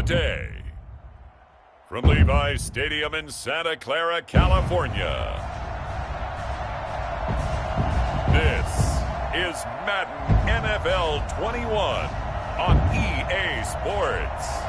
day. From Levi's Stadium in Santa Clara, California, this is Madden NFL 21 on EA Sports.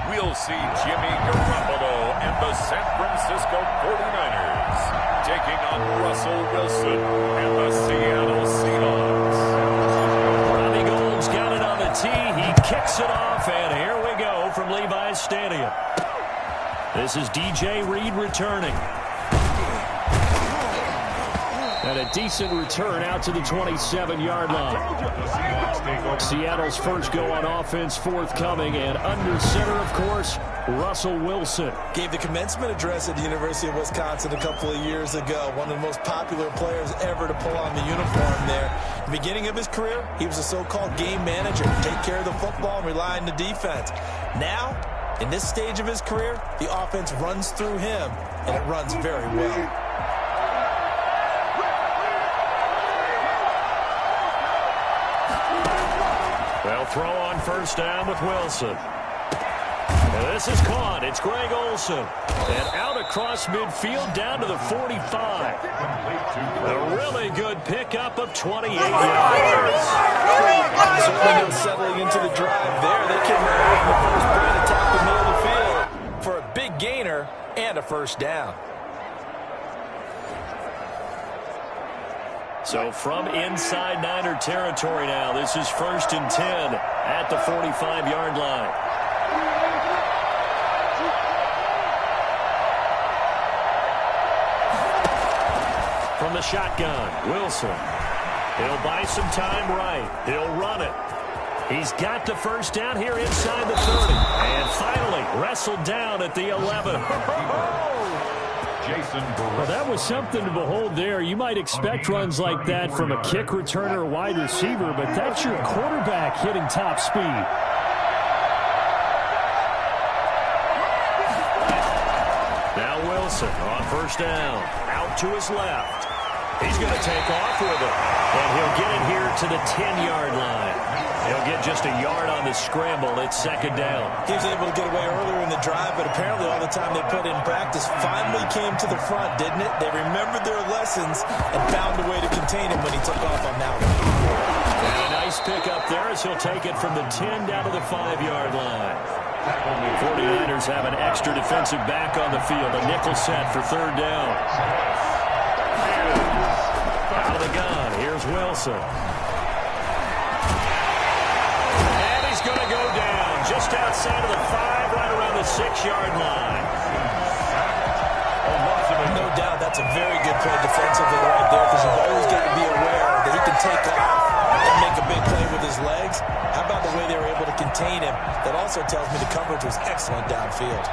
We'll see Jimmy Garoppolo and the San Francisco 49ers taking on Russell Wilson and the Seattle Seahawks. Robbie Gould's got it on the tee. He kicks it off, and here we go from Levi's Stadium. This is DJ Reed returning. And a decent return out to the 27-yard line. Seattle's first go on offense forthcoming, and under center, of course, Russell Wilson. Gave the commencement address at the University of Wisconsin a couple of years ago. One of the most popular players ever to pull on the uniform there. At the beginning of his career, he was a so-called game manager. Take care of the football and rely on the defense. Now, in this stage of his career, the offense runs through him, and it runs very well. They'll throw on first down with Wilson. And this is caught. It's Greg Olsen. And out across midfield down to the 45. A really good pickup of 28 yards. Certainly settling into the drive there. They can on the first play and attack the middle of the field for a big gainer and a first down. So from inside Niner territory now, this is 1st and 10 at the 45-yard line. From the shotgun, Wilson. He'll buy some time right. He'll run it. He's got the first down here inside the 30. And finally wrestled down at the 11. Well, that was something to behold there. You might expect runs like that from a kick returner or wide receiver, but that's your quarterback hitting top speed. Now Wilson on first down. Out to his left. He's going to take off with it. And he'll get it here to the 10-yard line. He'll get just a yard on the scramble. It's 2nd down. He was able to get away earlier in the drive, but apparently all the time they put in practice finally came to the front, didn't it? They remembered their lessons and found a way to contain him when he took off on that one. And a nice pickup there as he'll take it from the 10 down to the 5-yard line. 49ers have an extra defensive back on the field. A nickel set for 3rd down. Out of the gun, here's Wilson. Going to go down just outside of the 5, right around the 6-yard line. No doubt that's a very good play defensively right there, because you've always got to be aware that he can take off and make a big play with his legs. How about the way they were able to contain him? That also tells me the coverage was excellent downfield.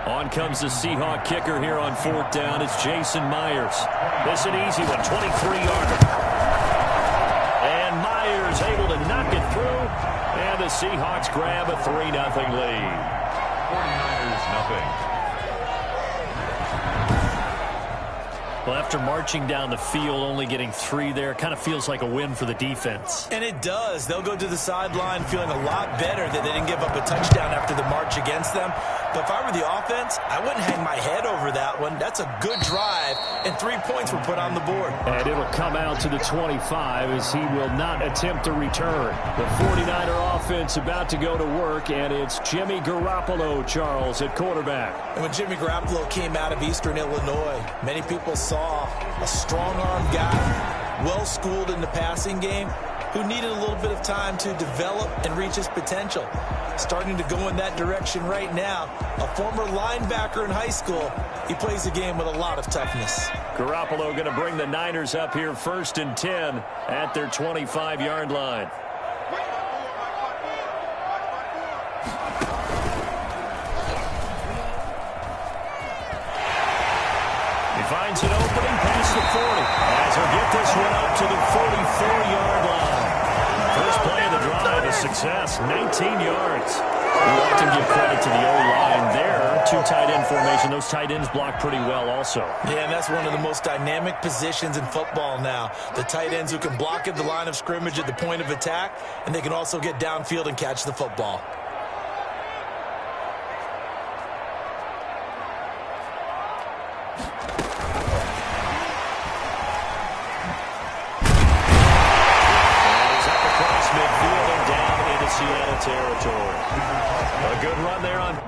On comes the Seahawk kicker here on 4th down. It's Jason Myers. This is an easy one, 23-yarder. And Myers able to knock it through. And the Seahawks grab a 3-0 lead. 49ers nothing. Well, after marching down the field, only getting 3 there, kind of feels like a win for the defense. And it does. They'll go to the sideline feeling a lot better that they didn't give up a touchdown after the march against them. But if I were the offense, I wouldn't hang my head over that one. That's a good drive, and 3 points were put on the board. And it'll come out to the 25 as he will not attempt a return. The 49er offense about to go to work, and it's Jimmy Garoppolo, Charles, at quarterback. And when Jimmy Garoppolo came out of Eastern Illinois, many people saw a strong-arm guy, well-schooled in the passing game, who needed a little bit of time to develop and reach his potential. Starting to go in that direction right now. A former linebacker in high school, he plays the game with a lot of toughness. Garoppolo going to bring the Niners up here 1st and 10 at their 25-yard line. He finds an opening, pass the 40. As he'll get this one up to the 44-yard line. First play of the drive, a success, 19 yards. We often give credit to the O-line there. Two tight end formation. Those tight ends block pretty well also. Yeah, and that's one of the most dynamic positions in football now. The tight ends who can block at the line of scrimmage at the point of attack, and they can also get downfield and catch the football. Seattle territory. A good run there on.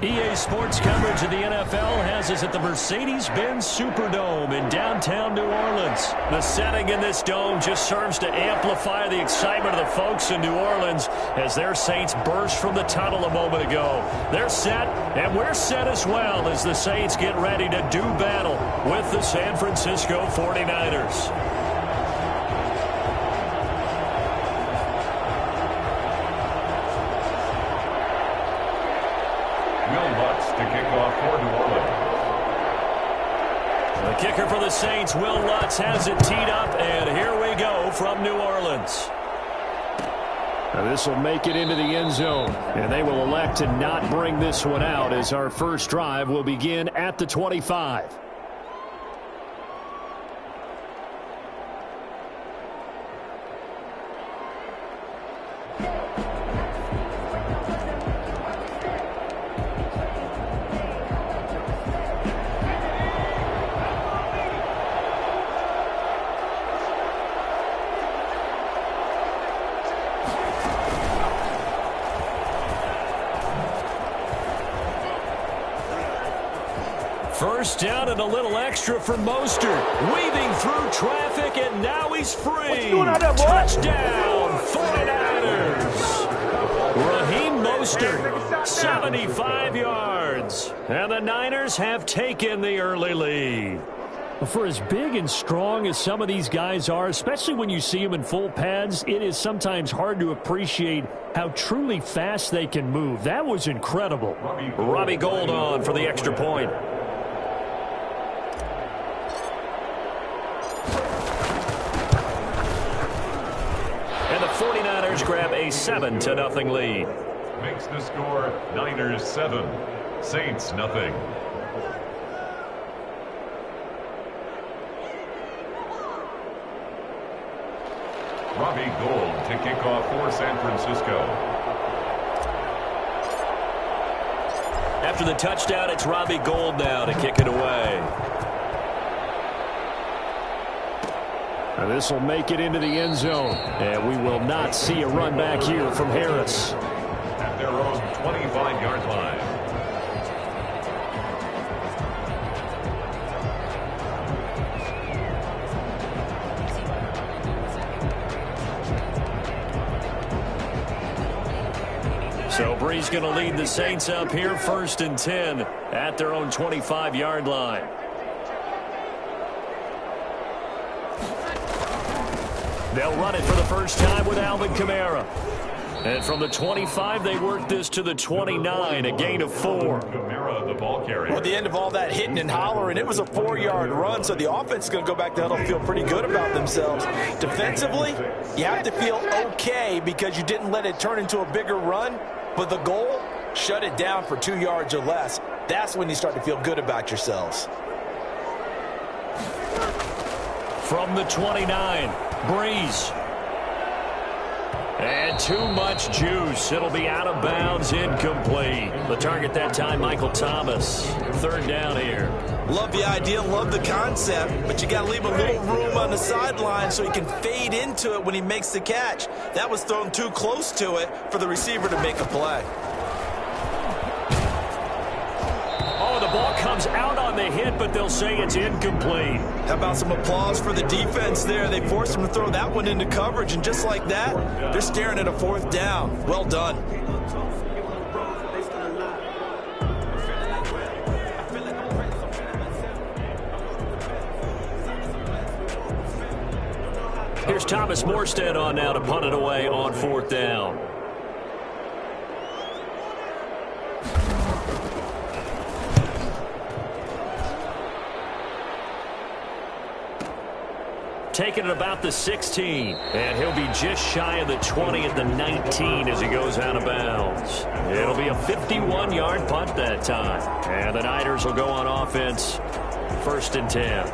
EA Sports coverage of the NFL has us at the Mercedes-Benz Superdome in downtown New Orleans. The setting in this dome just serves to amplify the excitement of the folks in New Orleans as their Saints burst from the tunnel a moment ago. They're set, and we're set as well as the Saints get ready to do battle with the San Francisco 49ers. To kick off for New Orleans. The kicker for the Saints, Will Lutz, has it teed up, and here we go from New Orleans. Now this will make it into the end zone, and they will elect to not bring this one out as our first drive will begin at the 25. First down and a little extra for Mostert. Weaving through traffic, and now he's free. Touchdown, 49ers. Raheem Mostert, 75 yards. And the Niners have taken the early lead. For as big and strong as some of these guys are, especially when you see them in full pads, it is sometimes hard to appreciate how truly fast they can move. That was incredible. Robbie Gould on for the extra point. And the 49ers grab a 7-0 lead. Makes the score Niners 7, Saints nothing. Robbie Gould to kick off for San Francisco. After the touchdown, it's Robbie Gould now to kick it away. Now this will make it into the end zone, and we will not see a run back here from Harris. At their own 25-yard line. So Bree's going to lead the Saints up here, 1st and 10 at their own 25-yard line. They'll run it for the first time with Alvin Kamara. And from the 25, they work this to the 29, a gain of 4. Kamara, the ball carrier. Well, at the end of all that hitting and hollering, it was a 4-yard run, so the offense is going to go back to huddle and feel pretty good about themselves. Defensively, you have to feel okay because you didn't let it turn into a bigger run, but the goal, shut it down for 2 yards or less. That's when you start to feel good about yourselves. From the 29, Breeze. And too much juice. It'll be out of bounds, incomplete. The target that time, Michael Thomas. Third down here. Love the idea, love the concept, but you got to leave a little room on the sideline so he can fade into it when he makes the catch. That was thrown too close to it for the receiver to make a play. Oh, the ball comes out on the hit, but they'll say it's incomplete. How about some applause for the defense there? They forced him to throw that one into coverage, and just like that, they're staring at a fourth down. Well done. Here's Thomas Morstead on now to punt it away on fourth down. Taking it about the 16. And he'll be just shy of the 20 at the 19 as he goes out of bounds. It'll be a 51-yard punt that time. And the Niners will go on offense, first and 10.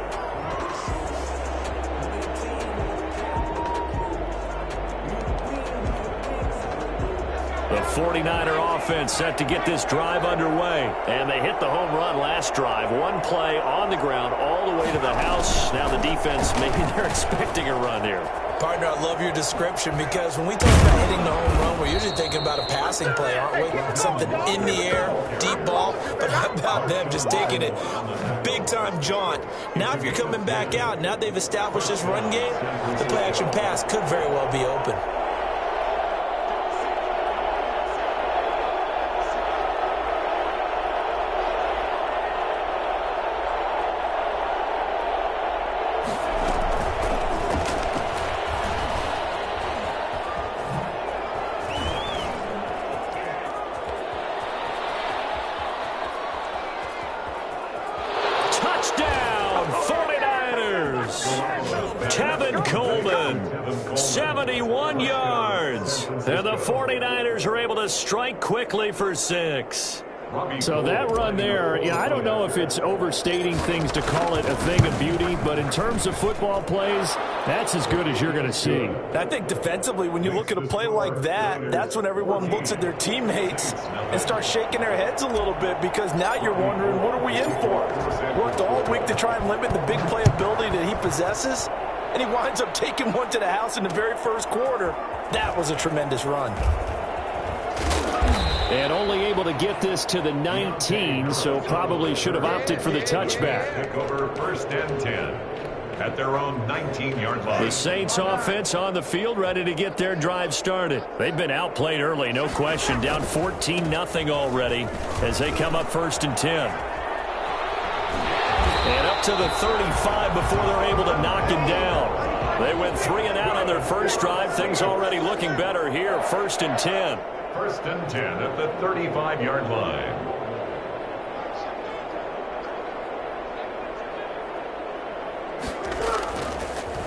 The 49er offense set to get this drive underway. And they hit the home run last drive. One play on the ground all the way to the house. Now the defense, maybe they're expecting a run here. Partner, I love your description because when we talk about hitting the home run, we're usually thinking about a passing play, aren't we? Something in the air, deep ball. But how about them just taking it big-time jaunt? Now if you're coming back out, now they've established this run game, the play-action pass could very well be open. Touchdown, 49ers. Tevin Coleman, 71 yards. And the 49ers are able to strike quickly for 6. So that run there, I don't know if it's overstating things to call it a thing of beauty, but in terms of football plays, that's as good as you're going to see. I think defensively, when you look at a play like that, that's when everyone looks at their teammates and starts shaking their heads a little bit because now you're wondering, what are we in for? Worked all week to try and limit the big play ability that he possesses, and he winds up taking one to the house in the very first quarter. That was a tremendous run. And only able to get this to the 19, so probably should have opted for the touchback. Take over first and 10 at their own 19-yard line. The Saints offense on the field ready to get their drive started. They've been outplayed early, no question. Down 14-0 already as they come up first and 10. And up to the 35 before they're able to knock him down. They went 3 and out on their first drive. Things already looking better here, first and 10. First and 10 at the 35-yard line.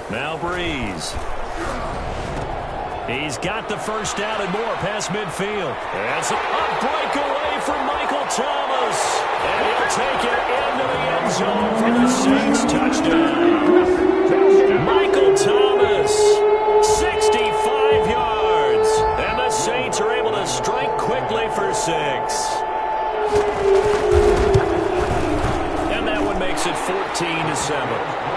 Now Breeze. He's got the first down and more past midfield. That's a breakaway from Michael Thomas. And he'll take it into the end zone for the Saints touchdown. Michael Thomas, 65 yards. And the Saints are able to strike quickly for 6. And that one makes it 14-7.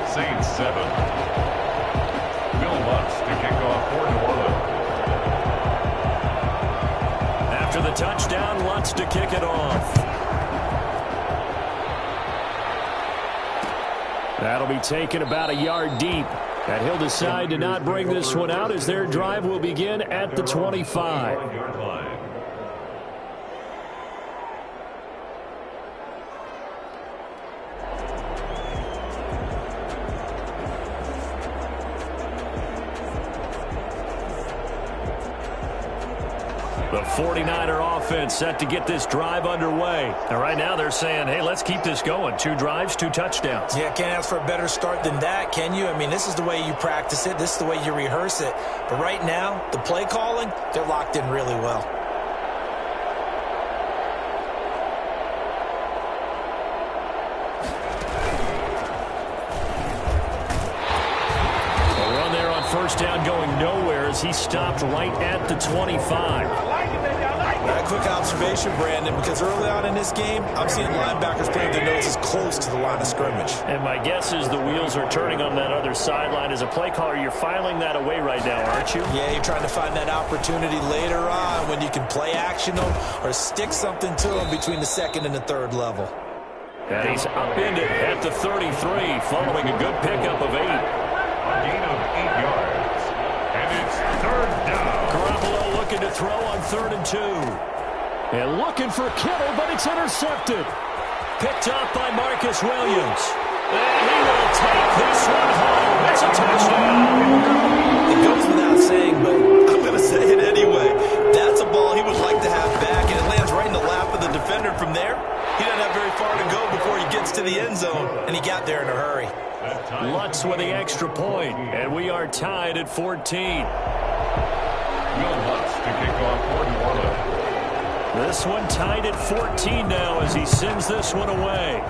Saints 7. Bill Lutz to kick off for New Orleans. After the touchdown, Lutz to kick it off. That'll be taken about a yard deep. And he'll decide to not bring this one out as their drive will begin at the 25. The 49er offense set to get this drive underway. And right now they're saying, hey, let's keep this going. 2 drives, 2 touchdowns. Yeah, can't ask for a better start than that, can you? I mean, this is the way you practice it. This is the way you rehearse it. But right now, the play calling, they're locked in really well. first down going nowhere as he stopped right at the 25. A quick observation, Brandon, because early on in this game, I'm seeing linebackers playing their noses close to the line of scrimmage. And my guess is the wheels are turning on that other sideline. As a play caller, you're filing that away right now, aren't you? Yeah, you're trying to find that opportunity later on when you can play action them or stick something to them between the second and the third level. And he's upended at the 33 following a good pickup of 8. A gain of 8 yards. And it's third down. Garoppolo looking to throw on 3rd and 2. And looking for Kittle, but it's intercepted. Picked up by Marcus Williams. And he will take this one home. It's a touchdown. It goes without saying, but I'm going to say it anyway. That's a ball he would like to have back, and it lands right in the lap of the defender from there. He doesn't have very far to go before he gets to the end zone, and he got there in a hurry. Lutz with the extra point, and we are tied at 14. Will Lutz to kick off for New Orleans. This one tied at 14 now as he sends this one away.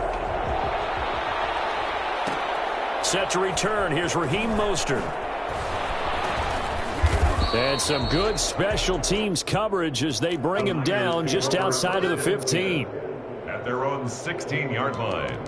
Set to return. Here's Raheem Mostert. And some good special teams coverage as they bring him down just outside of the 15. At their own 16-yard line.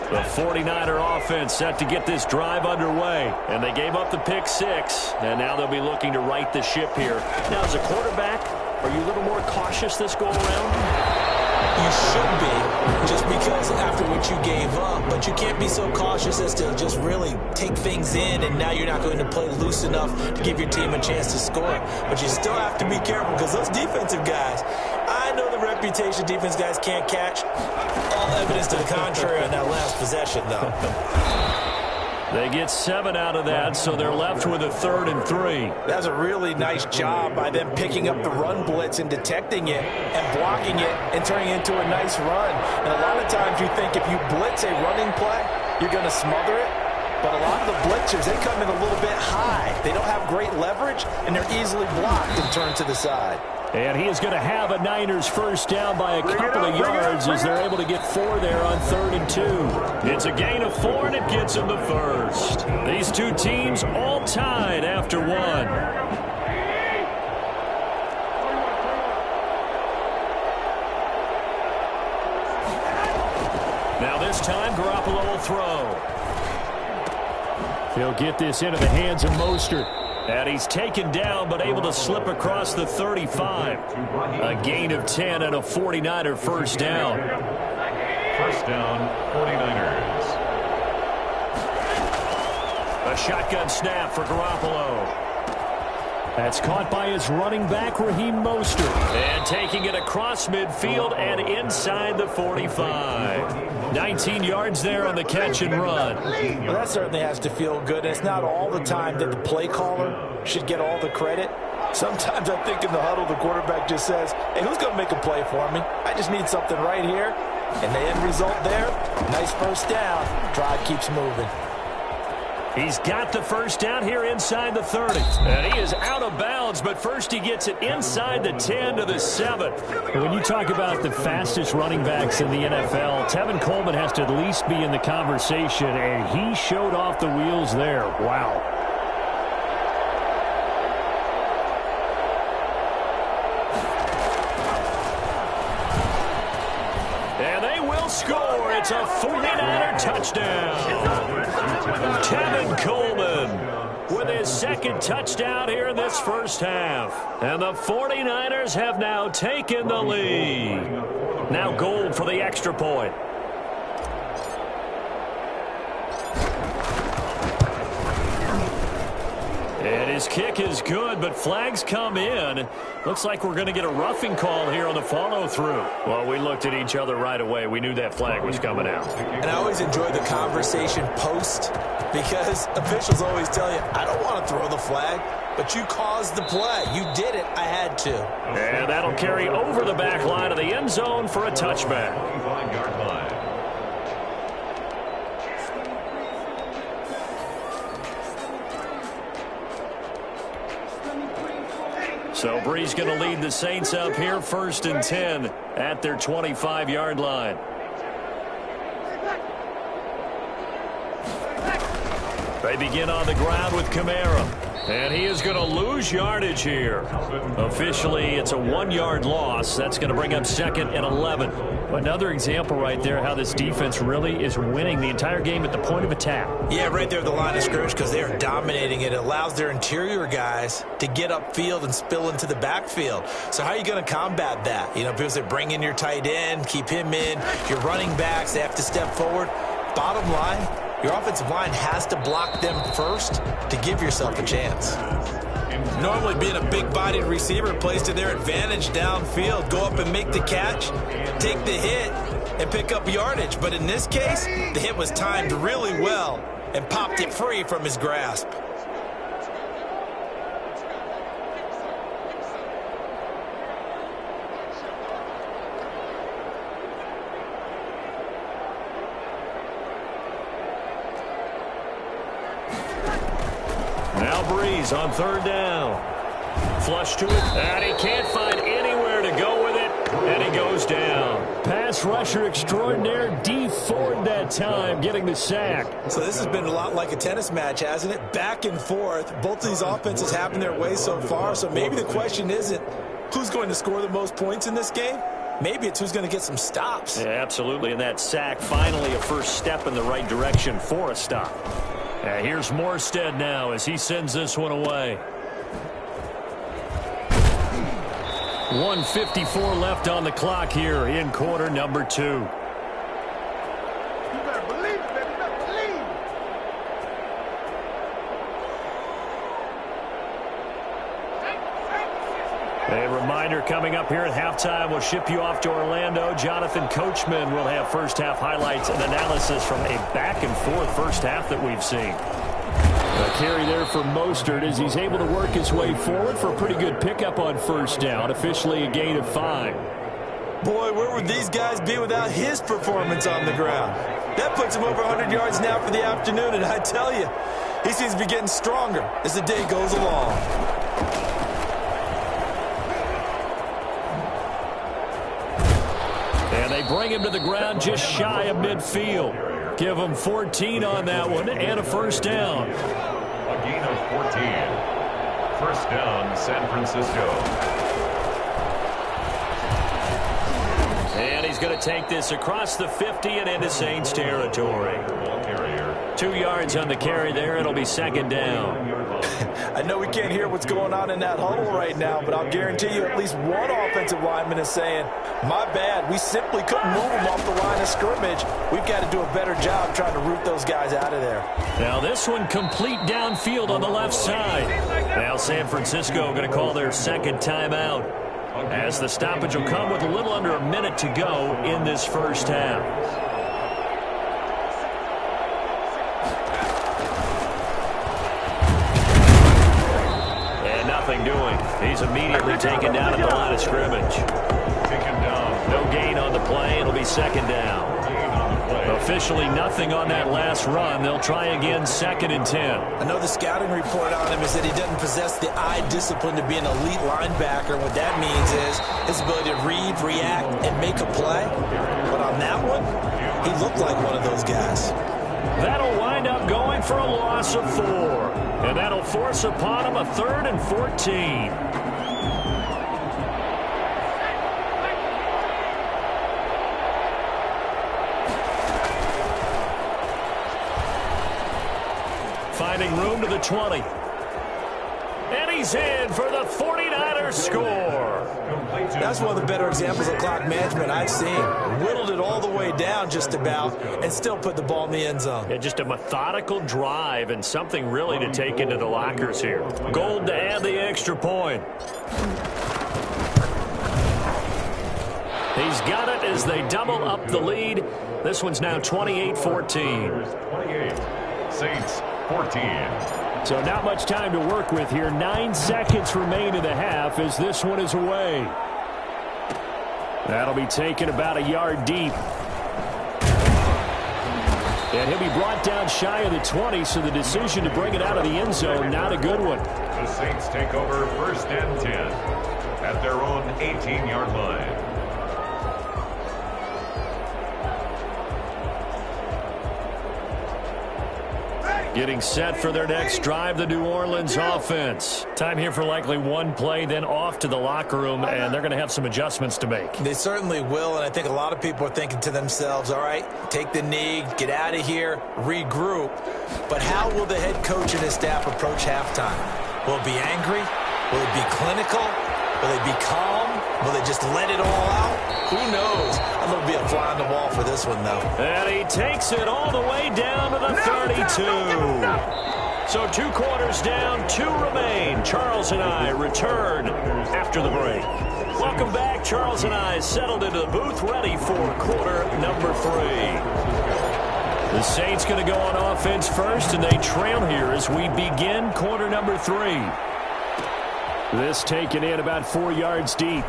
The 49er offense set to get this drive underway. And they gave up the pick 6. And now they'll be looking to right the ship here. Now, as a quarterback, are you a little more cautious this go-around? You should be, just because after what you gave up, but you can't be so cautious as to just really take things in, and now you're not going to play loose enough to give your team a chance to score. But you still have to be careful because those defensive guys, I know the reputation defense guys can't catch. All evidence to the contrary on that last possession, though. They get 7 out of that, so they're left with a 3rd and 3. That's a really nice job by them picking up the run blitz and detecting it and blocking it and turning it into a nice run. And a lot of times you think if you blitz a running play, you're going to smother it. But a lot of the blitzers, they come in a little bit high. They don't have great leverage, and they're easily blocked and turned to the side. And he is going to have a Niners first down by a couple of yards as they're able to get 4 there on 3rd and 2. It's a gain of 4, and it gets them the first. These two teams all tied after 1. Now this time, Garoppolo will throw. He'll get this into the hands of Mostert. And he's taken down, but able to slip across the 35. A gain of 10 and a 49er first down. First down, 49ers. A shotgun snap for Garoppolo. That's caught by his running back, Raheem Mostert. And taking it across midfield and inside the 45. 19 yards there on the catch and run. Well, that certainly has to feel good. And it's not all the time that the play caller should get all the credit. Sometimes I think in the huddle, the quarterback just says, hey, who's going to make a play for me? I just need something right here. And the end result there, nice first down. Drive keeps moving. He's got the first down here inside the 30. And he is out of bounds, but first he gets it inside the 10 to the 7. And when you talk about the fastest running backs in the NFL, Tevin Coleman has to at least be in the conversation, and he showed off the wheels there. Wow. And they will score. It's a 49er touchdown. Tevin Coleman with his second touchdown here in this first half. And the 49ers have now taken the lead. Now Gold for the extra point. And his kick is good, but flags come in. Looks like we're going to get a roughing call here on the follow-through. Well, we looked at each other right away. We knew that flag was coming out. And I always enjoy the conversation post because officials always tell you, I don't want to throw the flag, but you caused the play. You did it. I had to. And that'll carry over the back line of the end zone for a touchback. 5-yard line. So Bree's going to lead the Saints up here 1st and 10 at their 25-yard line. They begin on the ground with Kamara. And he is going to lose yardage here. Officially, it's a 1-yard loss. That's going to bring up 2nd and 11. Another example right there how this defense really is winning the entire game at the point of attack. Yeah, right there at the line of scrimmage because they are dominating it. It allows their interior guys to get upfield and spill into the backfield. So how are you going to combat that? You know, because they bring in your tight end, keep him in. Your running backs, they have to step forward. Bottom line, your offensive line has to block them first to give yourself a chance. Normally being a big-bodied receiver plays to their advantage downfield. Go up and make the catch, take the hit, and pick up yardage. But in this case, the hit was timed really well and popped it free from his grasp. Now Breeze on 3rd down. Flush to it, and he can't find anywhere to go with it, and he goes down. Pass rusher extraordinaire, D Ford that time, getting the sack. So this has been a lot like a tennis match, hasn't it? Back and forth. Both of these offenses have their way so far, so maybe the question isn't who's going to score the most points in this game. Maybe it's who's going to get some stops. Yeah, absolutely, and that sack finally a first step in the right direction for a stop. Here's Morstead now as he sends this one away. 1:54 left on the clock here in quarter number 2. You better believe it, baby. You better believe it. A reminder coming up here at halftime, we'll ship you off to Orlando. Jonathan Coachman will have first-half highlights and analysis from a back-and-forth first half that we've seen. A carry there for Mostert as he's able to work his way forward for a pretty good pickup on 1st down. Officially a gain of 5. Boy, where would these guys be without his performance on the ground? That puts him over 100 yards now for the afternoon, and I tell you, he seems to be getting stronger as the day goes along. And they bring him to the ground just shy of midfield. Give him 14 on that one and a 1st down. A gain of 14. 1st down, San Francisco. And he's going to take this across the 50 and into Saints territory. 2 yards on the carry there. It'll be 2nd down. I know we can't hear what's going on in that huddle right now, but I'll guarantee you at least one offensive lineman is saying, my bad, we simply couldn't move them off the line of scrimmage. We've got to do a better job trying to root those guys out of there. Now this one complete downfield on the left side. Now San Francisco going to call their 2nd timeout, as the stoppage will come with a little under a minute to go in this first half. Doing. He's immediately taken down at the line of scrimmage. Taken down. No gain on the play. It'll be 2nd down. Officially nothing on that last run. They'll try again 2nd and 10. I know the scouting report on him is that he doesn't possess the eye discipline to be an elite linebacker. What that means is his ability to read, react, and make a play. But on that one, he looked like one of those guys. That'll wind up going for a loss of 4. And that'll force upon him a 3rd and 14. Finding room to the 20. And he's in for the 49ers score. That's one of the better examples of clock management I've seen. Whittled it all the way down just about and still put the ball in the end zone. Yeah, just a methodical drive and something really to take into the lockers here. Gold to add the extra point. He's got it as they double up the lead. This one's now 28-14. 28. Saints 14. So not much time to work with here. 9 seconds remain in the half as this one is away. That'll be taken about a yard deep. And he'll be brought down shy of the 20, so the decision to bring it out of the end zone, not a good one. The Saints take over 1st and 10 at their own 18-yard line. Getting set for their next drive, the New Orleans offense. Time here for likely one play, then off to the locker room, and they're going to have some adjustments to make. They certainly will, and I think a lot of people are thinking to themselves, all right, take the knee, get out of here, regroup. But how will the head coach and his staff approach halftime? Will it be angry? Will it be clinical? Will they be calm? Will they just let it all out? Who knows? I'm going to be a fly on the wall for this one, though. And he takes it all the way down to the 32. So 2 quarters down, 2 remain. Charles and I return after the break. Welcome back. Charles and I settled into the booth, ready for quarter number 3. The Saints going to go on offense first, and they trail here as we begin quarter number 3. This taken in about 4 yards deep.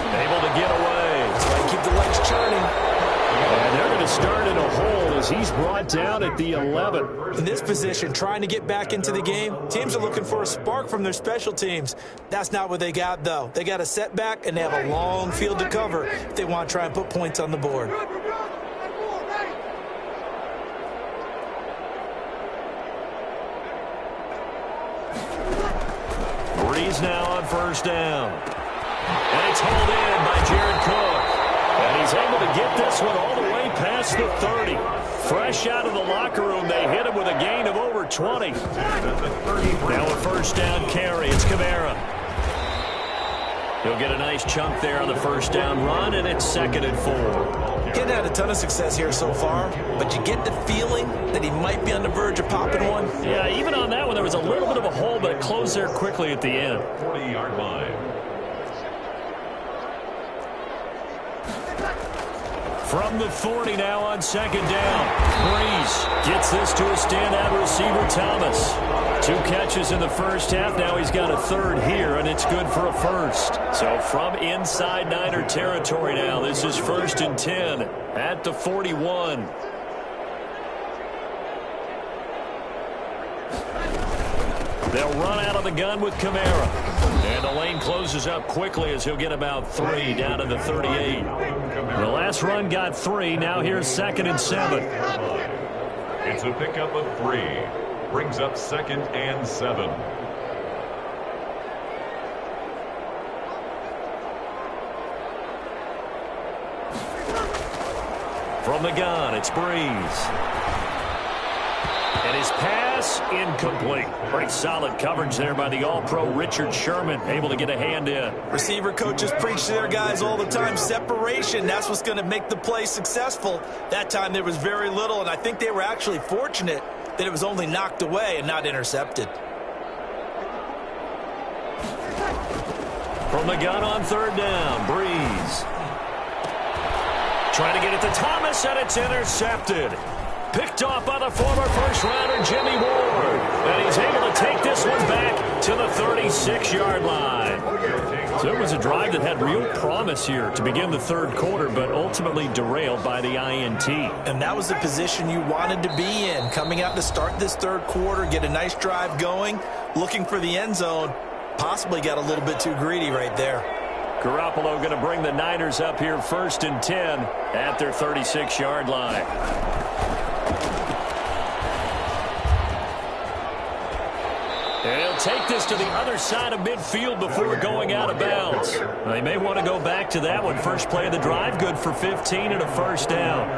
Able to get away. That's why you keep the legs churning. And they're going to start in a hole as he's brought down at the 11. In this position, trying to get back into the game, teams are looking for a spark from their special teams. That's not what they got, though. They got a setback, and they have a long field to cover if they want to try and put points on the board. Breeze now on 1st down. And it's hauled in by Jared Cook. And he's able to get this one all the way past the 30. Fresh out of the locker room, they hit him with a gain of over 20. Now a 1st down carry. It's Kamara. He'll get a nice chunk there on the 1st down run, and it's 2nd and 4. Getting had a ton of success here so far, but you get the feeling that he might be on the verge of popping one. Yeah, even on that one, there was a little bit of a hole, but it closed there quickly at the end. 40-yard line. From the 40 now on 2nd down. Breeze gets this to a standout receiver, Thomas. 2 catches in the 1st half. Now he's got a 3rd here, and it's good for a 1st. So from inside Niner territory now, this is 1st and 10 at the 41. They'll run out of the gun with Kamara. And the lane closes up quickly as he'll get about 3 down to the 38. The last run got 3. Now here's 2nd and 7. It's a pickup of 3. Brings up 2nd and 7. From the gun, it's Breeze. And his pass incomplete. Pretty solid coverage there by the All-Pro Richard Sherman, able to get a hand in. Receiver coaches preach to their guys all the time. Separation, that's what's going to make the play successful. That time there was very little, and I think they were actually fortunate that it was only knocked away and not intercepted. From the gun on 3rd down, Breeze. Trying to get it to Thomas, and it's intercepted. Picked off by the former 1st-rounder Jimmy Ward. And he's able to take this one back to the 36-yard line. So it was a drive that had real promise here to begin the 3rd quarter, but ultimately derailed by the INT. And that was the position you wanted to be in. Coming out to start this 3rd quarter, get a nice drive going, looking for the end zone. Possibly got a little bit too greedy right there. Garoppolo going to bring the Niners up here 1st and 10 at their 36-yard line. And he'll take this to the other side of midfield before going out of bounds. They may want to go back to that one. First play of the drive, good for 15 and a 1st down.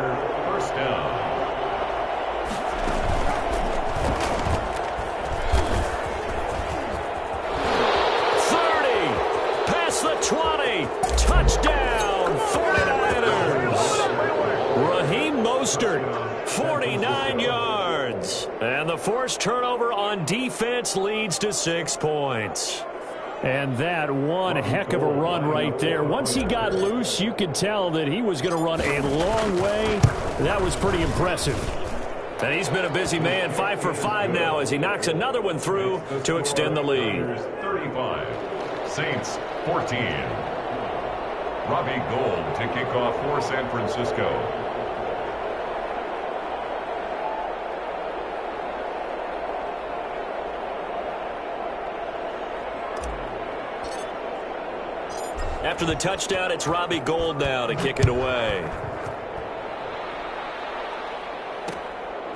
1st down. The 20. Touchdown, 49ers. Raheem Mostert, 49 yards. And the forced turnover on defense leads to 6 points. And that one heck of a run right there. Once he got loose, you could tell that he was going to run a long way. That was pretty impressive. And he's been a busy man, 5 for 5 now as he knocks another one through to extend the lead. 35. Saints 14. Robbie Gould to kick off for San Francisco. after the touchdown, it's Robbie Gould now to kick it away.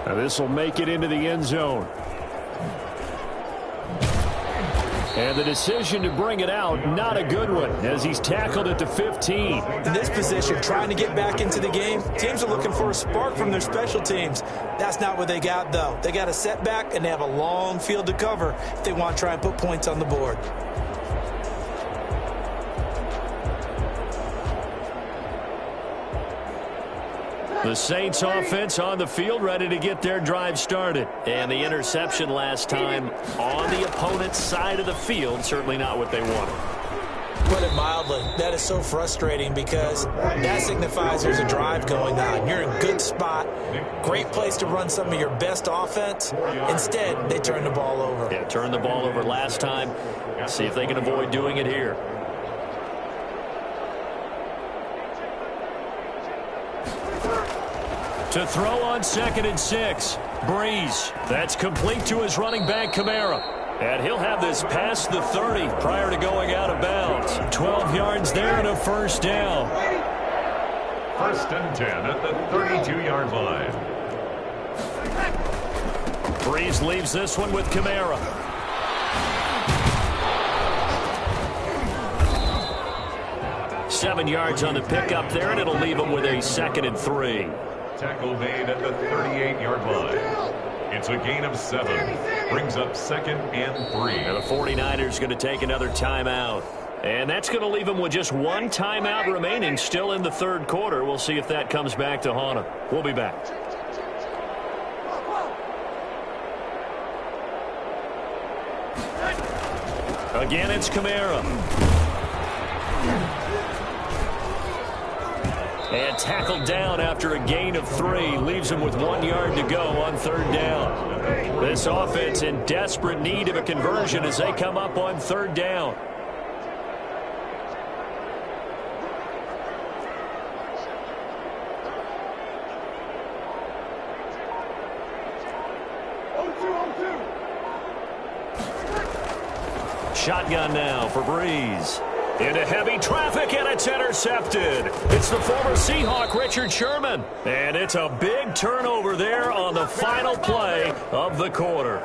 Now this will make it into the end zone. And the decision to bring it out, not a good one, as he's tackled at the 15. In this position, trying to get back into the game, teams are looking for a spark from their special teams. That's not what they got, though. They got a setback, and they have a long field to cover if they want to try and put points on the board. The Saints offense on the field, ready to get their drive started. And the interception last time on the opponent's side of the field, certainly not what they wanted. Put it mildly, that is so frustrating because that signifies there's a drive going on. You're in a good spot, great place to run some of your best offense. Instead, they turn the ball over. Yeah, turned the ball over last time. See if they can avoid doing it here. To throw on 2nd and 6. Breeze. That's complete to his running back, Kamara. And he'll have this past the 30 prior to going out of bounds. 12 yards there and a first down. 1st and 10 at the 32-yard line. Breeze leaves this one with Kamara. Seven yards on the pickup there, and it'll leave him with a 2nd and 3. Tackle made at the 38-yard line. It's a gain of 7. Brings up 2nd and 3. And the 49ers going to take another timeout. And that's going to leave them with just one timeout remaining still in the 3rd quarter. We'll see if that comes back to haunt them. We'll be back. Again, it's Kamara. And tackled down after a gain of 3. Leaves him with 1 yard to go on 3rd down. This offense in desperate need of a conversion as they come up on 3rd down. Shotgun now for Breeze. Into heavy traffic, and it's intercepted. It's the former Seahawk, Richard Sherman. And it's a big turnover there on the final play of the quarter.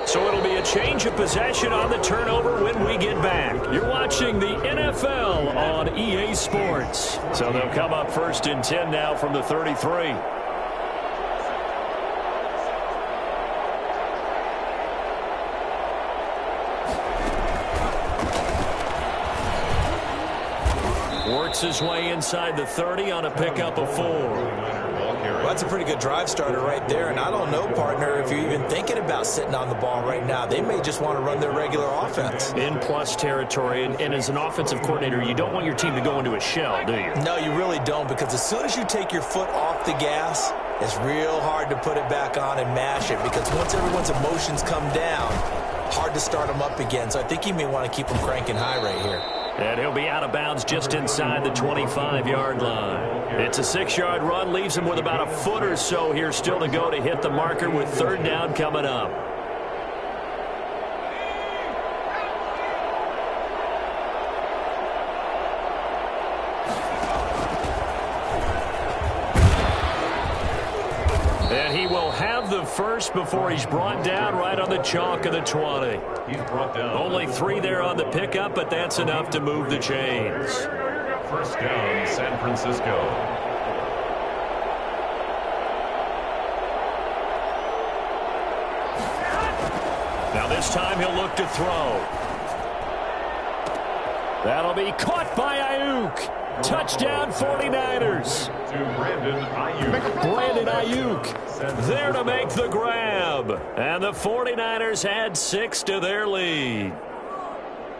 So it'll be a change of possession on the turnover when we get back. You're watching the NFL on EA Sports. So they'll come up 1st and 10 now from the 33. Works his way inside the 30 on a pickup of 4. Well, that's a pretty good drive starter right there, and I don't know, partner, if you're even thinking about sitting on the ball right now. They may just want to run their regular offense. In plus territory, and as an offensive coordinator, you don't want your team to go into a shell, do you? No, you really don't, because as soon as you take your foot off the gas, it's real hard to put it back on and mash it, because once everyone's emotions come down, hard to start them up again. So I think you may want to keep them cranking high right here. And he'll be out of bounds just inside the 25-yard line. It's a 6-yard run, leaves him with about a foot or so here still to go to hit the marker with 3rd down coming up. And he will have the first before he's brought down right on the chalk of the 20. He's brought down. Only 3 there on the pickup, but that's enough to move the chains. 1st down, San Francisco. Now this time he'll look to throw. That'll be caught by Ayuk. Touchdown 49ers. To Brandon Ayuk. Brandon Ayuk there to make the grab. And the 49ers add 6 to their lead.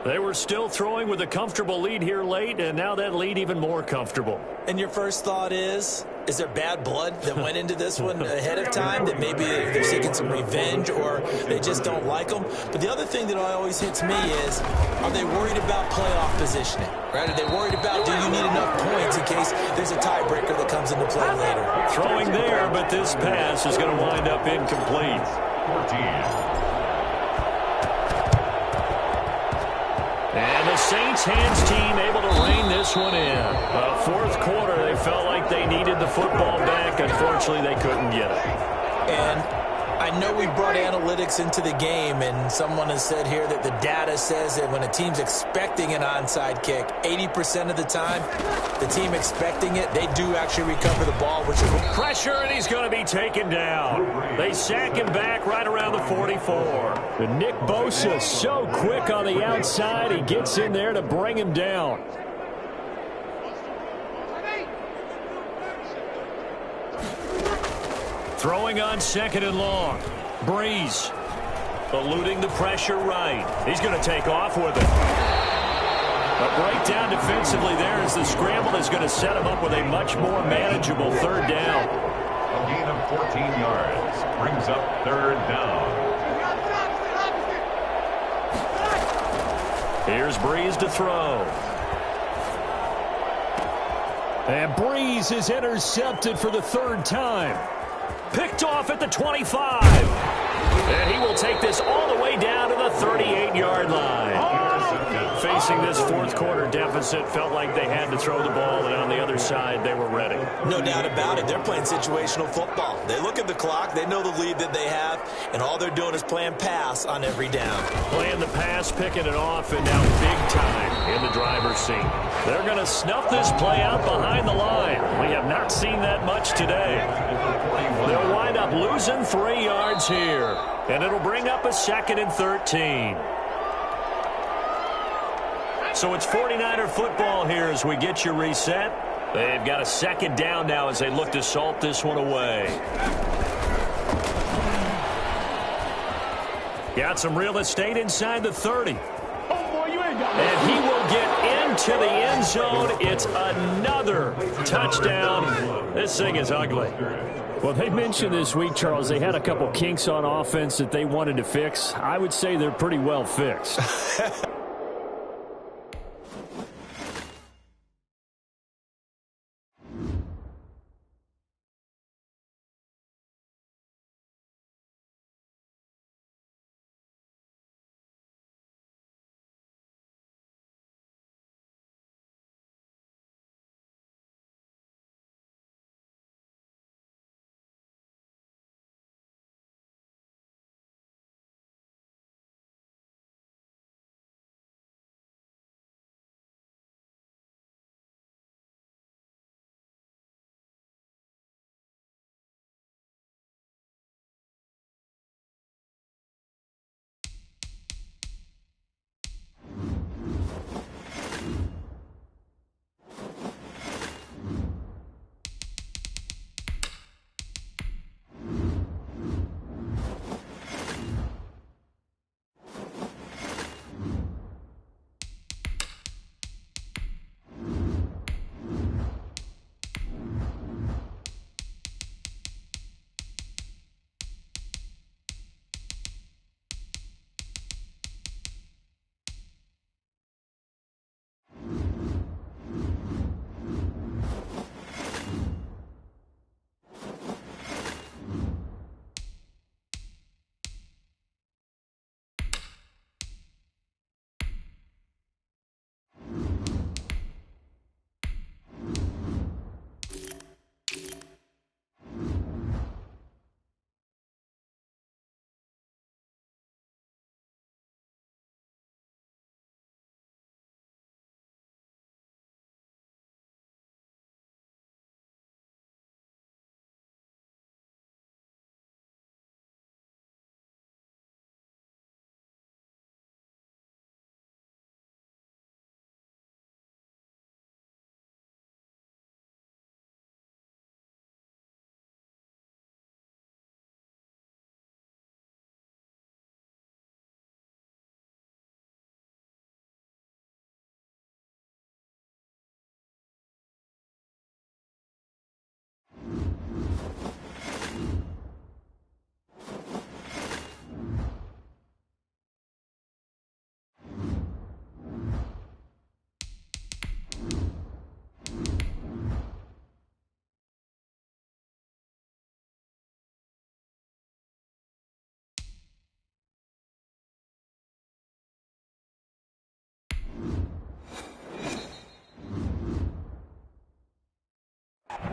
They were still throwing with a comfortable lead here late, and now that lead even more comfortable. And your first thought is there bad blood that went into this one ahead of time, that maybe they're seeking some revenge or they just don't like them? But the other thing that always hits me is, are they worried about playoff positioning? Right? Are they worried about, do you need enough points in case there's a tiebreaker that comes into play later? Throwing there, but this pass is going to wind up incomplete. 14. And the Saints hands team able to rein this one in. Fourth quarter, they felt like they needed the football back. Unfortunately, they couldn't get it. And I know we brought analytics into the game, and someone has said here that the data says that when a team's expecting an onside kick, 80% of the time, the team expecting it, they do actually recover the ball, which is Pressure, and he's going to be taken down. They sack him back right around the 44. And Nick Bosa so quick on the outside. He gets in there to bring him down. Throwing on second and long. Breeze. Eluding the pressure right. He's going to take off with it. A breakdown defensively there as the scramble is going to set him up with a much more manageable third down. A gain of 14 yards brings up third down. Here's Breeze to throw. And Breeze is intercepted for the third time. Picked off at the 25. And he will take this all the way down to the 38-yard line. Facing this fourth quarter deficit, felt like they had to throw the ball, and on the other side, they were ready. no doubt about it. They're playing situational football. They look at the clock, they know the lead that they have, and all they're doing is playing pass on every down. Playing the pass, picking it off, and now big time in the driver's seat. They're going to snuff this play out behind the line. We have not seen that much today. They'll wind up losing 3 yards here, and it'll bring up a 2nd and 13. So it's 49er football here as we get you reset. They've got a second down now as they look to salt this one away. Got some real estate inside the 30. And he will get into the end zone. It's another touchdown. This thing is ugly. Well, they mentioned this week, Charles, they had a couple kinks on offense that they wanted to fix. I would say they're pretty well fixed.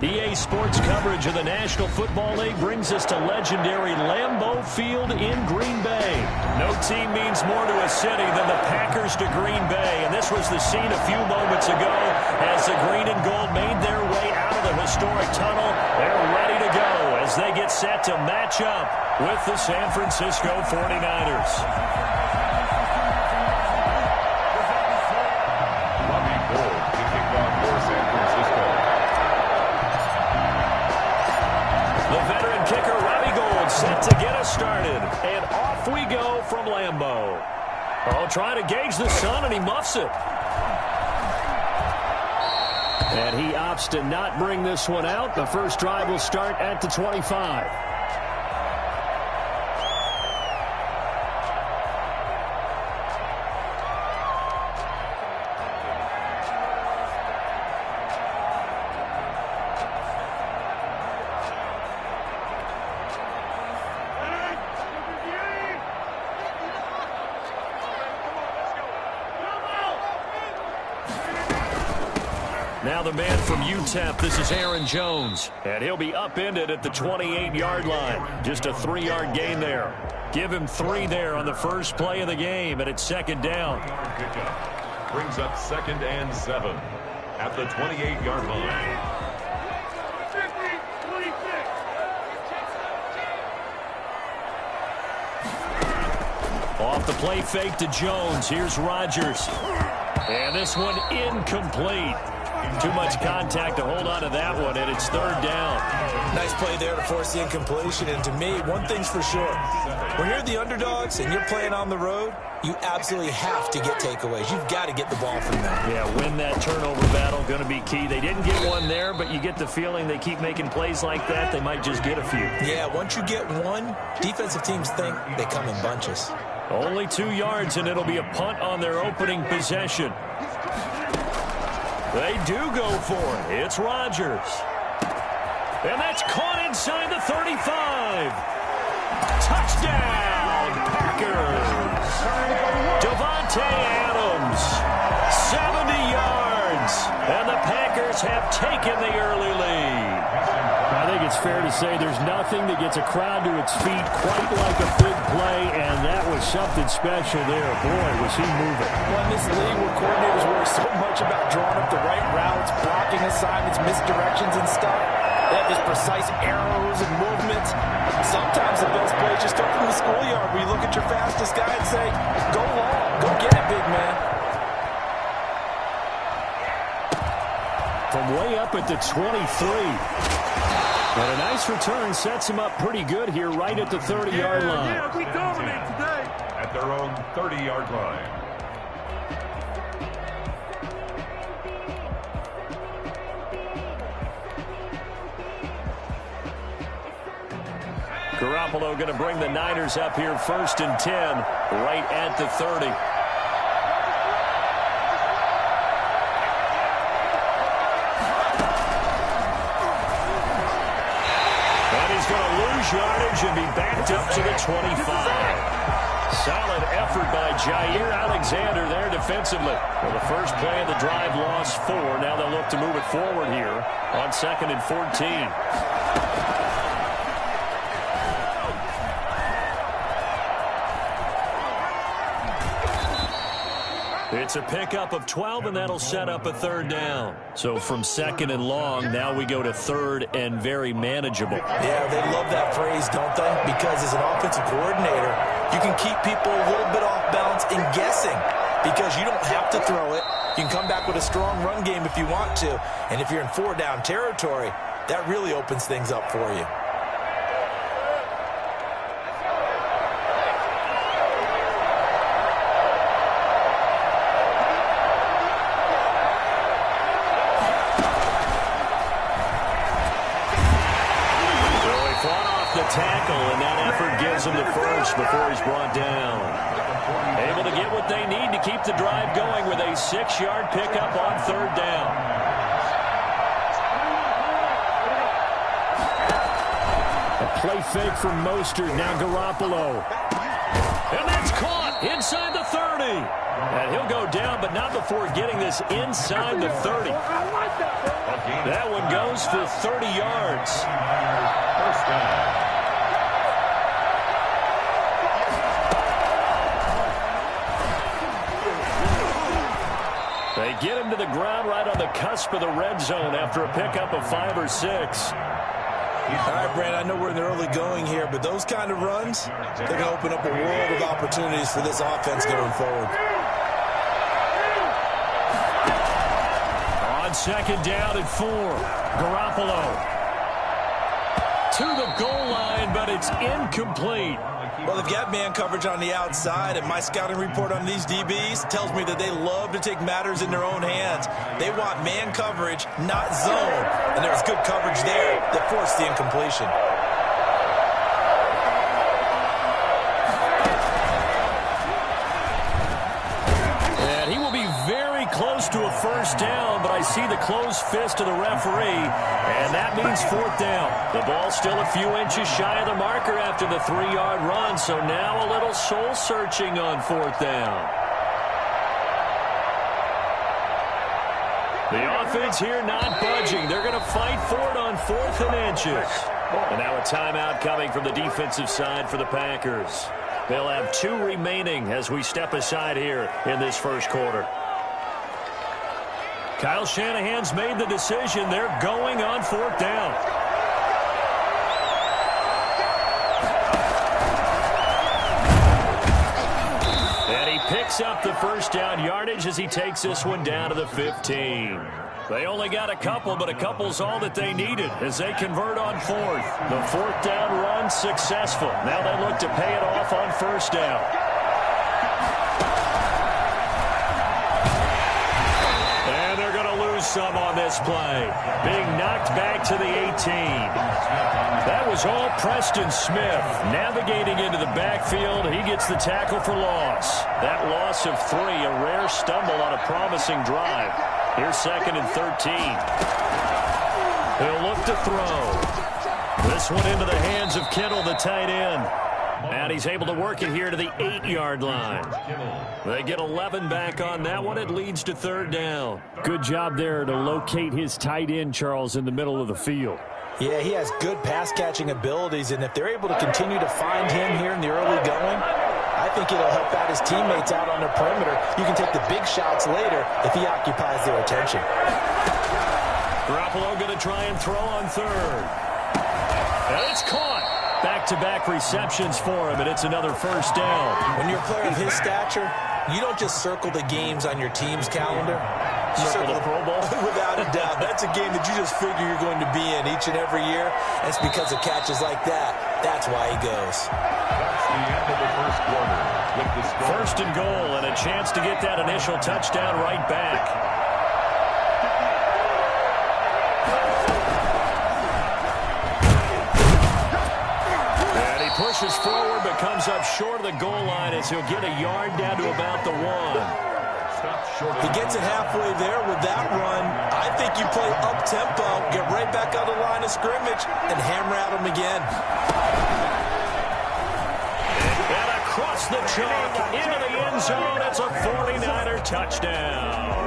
EA Sports coverage of the National Football League brings us to legendary Lambeau Field in Green Bay. No team means more to a city than the Packers to Green Bay, and this was the scene a few moments ago as the green and gold made their way out of the historic tunnel. They're ready to go as they get set to match up with the San Francisco 49ers. Set to get us started, and off we go from Lambeau. Oh, trying to gauge the sun, and he muffs it. And he opts to not bring this one out. The first drive will start at the 25. Now the man from UTEP, this is Aaron Jones. And he'll be upended at the 28-yard line. Just a 3-yard gain there. Give him 3 there on the first play of the game, and it's second down. Brings up 2nd and 7 at the 28-yard line. Off the play fake to Jones. Here's Rodgers. And this one incomplete. Too much contact to hold on to that one, and it's 3rd down. Nice play there to force the incompletion. And to me, one thing's for sure. When you're the underdogs and you're playing on the road, you absolutely have to get takeaways. You've got to get the ball from them. Yeah, win that turnover battle, going to be key. They didn't get one there, but you get the feeling they keep making plays like that, they might just get a few. Yeah, once you get one, defensive teams think they come in bunches. Only 2 yards, and it'll be a punt on their opening possession. They do go for it. It's Rodgers. And that's caught inside the 35. Touchdown, Packers. Davante Adams, 70 yards. And the Packers have taken the early lead. I think it's fair to say there's nothing that gets a crowd to its feet quite like a big play, and that was something special there. Boy, was he moving. Well, in this league where coordinators worry so much about drawing up the right routes, blocking assignments, misdirections and stuff, they have these precise arrows and movements. Sometimes the best play is just start from the schoolyard where you look at your fastest guy and say, go long, go get it, big man. From way up at the 23. And a nice return sets him up pretty good here right at the 30-yard line. Yeah, we dominate today. At their own 30-yard line. Garoppolo going to bring the Niners up here 1st and 10, right at the 30. Yardage and be backed up to the 25. Solid effort by Jair Alexander there defensively. Well, the first play of the drive lost 4. Now they'll look to move it forward here on 2nd and 14. It's a pickup of 12, and that'll set up a 3rd down. So from 2nd and long, now we go to 3rd and very manageable. Yeah, they love that phrase, don't they? Because as an offensive coordinator, you can keep people a little bit off balance and guessing because you don't have to throw it. You can come back with a strong run game if you want to. And if you're in 4-down territory, that really opens things up for you. Tackle, and that effort gives him the first before he's brought down. Able to get what they need to keep the drive going with a 6-yard pickup on 3rd down. A play fake from Mostert. Now Garoppolo. And that's caught inside the 30. And he'll go down, but not before getting this inside the 30. That one goes for 30 yards. First down. They get him to the ground right on the cusp of the red zone after a pickup of 5 or 6. All right, Brand, I know we're in the early going here, but those kind of runs, they're going to open up a world of opportunities for this offense going forward. On second down and 4, Garoppolo to the goal line, but it's incomplete. Well, they've got man coverage on the outside, and my scouting report on these DBs tells me that they love to take matters in their own hands. They want man coverage, not zone. And there was good coverage there that forced the incompletion. And he will be very close to a first down, but I see the closed fist of the referee, and that means 4th down. The ball still a few inches shy of the marker after the 3-yard run, so now a little soul-searching on 4th down. The offense here not budging. They're going to fight for it on 4th and inches. And now a timeout coming from the defensive side for the Packers. They'll have 2 remaining as we step aside here in this first quarter. Kyle Shanahan's made the decision. They're going on 4th down. And he picks up the first down yardage as he takes this one down to the 15. They only got a couple, but a couple's all that they needed as they convert on 4th. The 4th down run successful. Now they look to pay it off on first down. And they're going to lose some on this play. Being knocked back to the 18. That was all Preston Smith navigating into the backfield. He gets the tackle for loss. That loss of 3, a rare stumble on a promising drive. Here's 2nd and 13. He'll look to throw. This one into the hands of Kittle, the tight end. And he's able to work it here to the 8-yard line. They get 11 back on that one. It leads to 3rd down. Good job there to locate his tight end, Charles, in the middle of the field. Yeah, he has good pass-catching abilities, and if they're able to continue to find him here in the early going, I think it'll help out his teammates out on the perimeter. You can take the big shots later if he occupies their attention. Garoppolo going to try and throw on 3rd. And it's caught. Back-to-back receptions for him, and it's another first down. When you're a player of his stature, you don't just circle the games on your team's calendar. You circle the Pro Bowl. Without a doubt. That's a game that you just figure you're going to be in each and every year. And it's because of catches like that. That's why he goes. That's the end of the first quarter. With the score. First and goal, and a chance to get that initial touchdown right back. Pushes forward, but comes up short of the goal line as he'll get a yard down to about the 1. He gets it halfway there with that run. I think you play up-tempo, get right back on the line of scrimmage, and hammer at him again. And across the chalk, into the end zone, it's a 49er touchdown.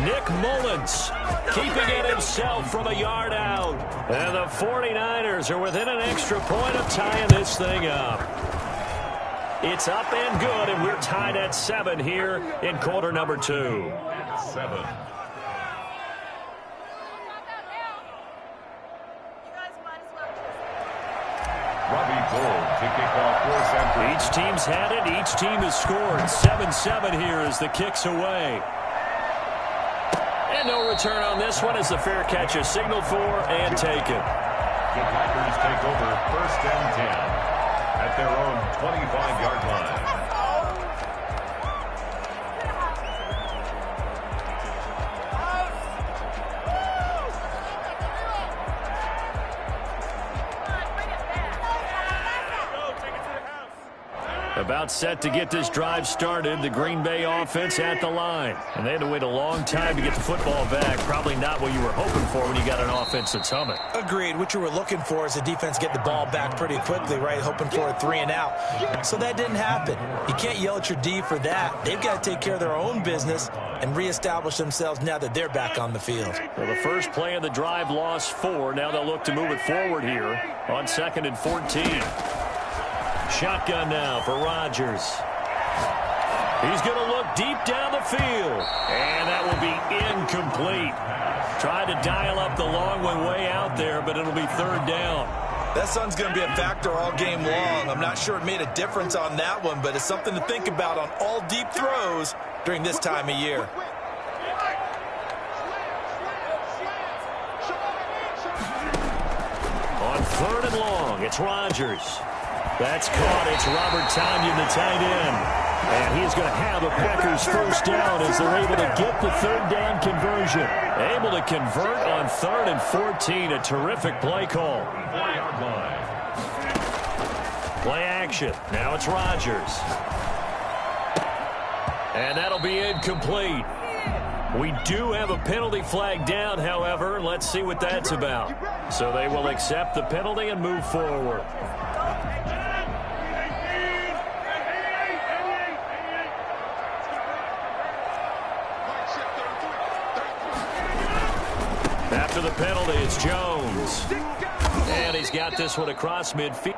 Nick Mullins keeping it himself from a yard out. And the 49ers are within an extra point of tying this thing up. It's up and good, and we're tied at 7 here in quarter number 2. 7. Each team's had it. Each team has scored. 7-7 here as the kick's away. And no return on this one as the fair catch is signaled for and taken. The Packers take over 1st and 10 at their own 25-yard line. About set to get this drive started, the Green Bay offense at the line. And they had to wait a long time to get the football back. Probably not what you were hoping for when you got an offense that's humming. Agreed. What you were looking for is the defense get the ball back pretty quickly, right? Hoping for a 3 and out. So that didn't happen. You can't yell at your D for that. They've got to take care of their own business and reestablish themselves now that they're back on the field. Well, the first play of the drive lost 4. Now they'll look to move it forward here on 2nd and 14. Shotgun now for Rodgers. He's going to look deep down the field. And that will be incomplete. Tried to dial up the long one way out there, but it'll be 3rd down. That sun's going to be a factor all game long. I'm not sure it made a difference on that one, but it's something to think about on all deep throws during this time of year. On 3rd and long, it's Rodgers. That's caught. It's Robert Tonyan, the tight end. And he's going to have a Packers first down as they're able to get the 3rd down conversion. Able to convert on 3rd and 14. A terrific play call. Play action. Now it's Rodgers. And that'll be incomplete. We do have a penalty flag down, however. Let's see what that's about. So they will accept the penalty and move forward. After the penalty, it's Jones. And he's got this one across midfield.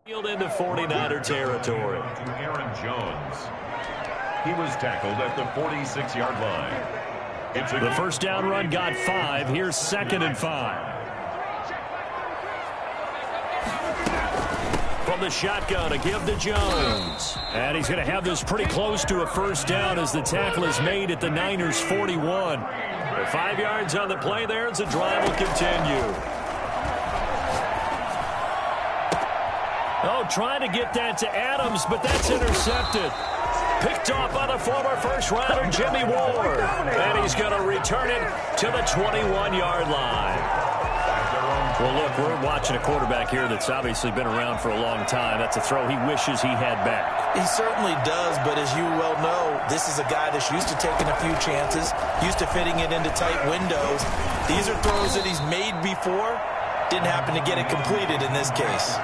Into 49er territory. Aaron Jones. He was tackled at the 46-yard line. The first down run got 5. Here's 2nd and 5. From the shotgun, a give to Jones. And he's going to have this pretty close to a first down as the tackle is made at the Niners' 41. 5 yards on the play there as the drive will continue. Oh, trying to get that to Adams, but that's intercepted. Picked off by the former first-rounder Jimmy Ward. And he's going to return it to the 21-yard line. Well, look, we're watching a quarterback here that's obviously been around for a long time. That's a throw he wishes he had back. He certainly does, but as you well know, this is a guy that's used to taking a few chances, used to fitting it into tight windows. These are throws that he's made before. Didn't happen to get it completed in this case.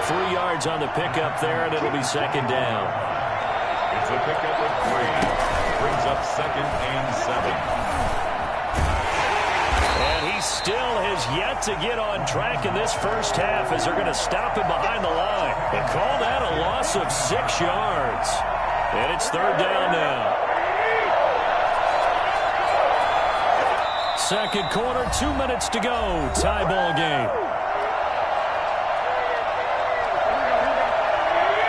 3 yards on the pickup there, and it'll be 2nd down. It's a pickup of 3. Brings up 2nd and 7. And he still has yet to get on track in this first half as they're going to stop him behind the line. And call that a loss of 6 yards. And it's 3rd down now. Second quarter, 2 minutes to go. Tie ball game.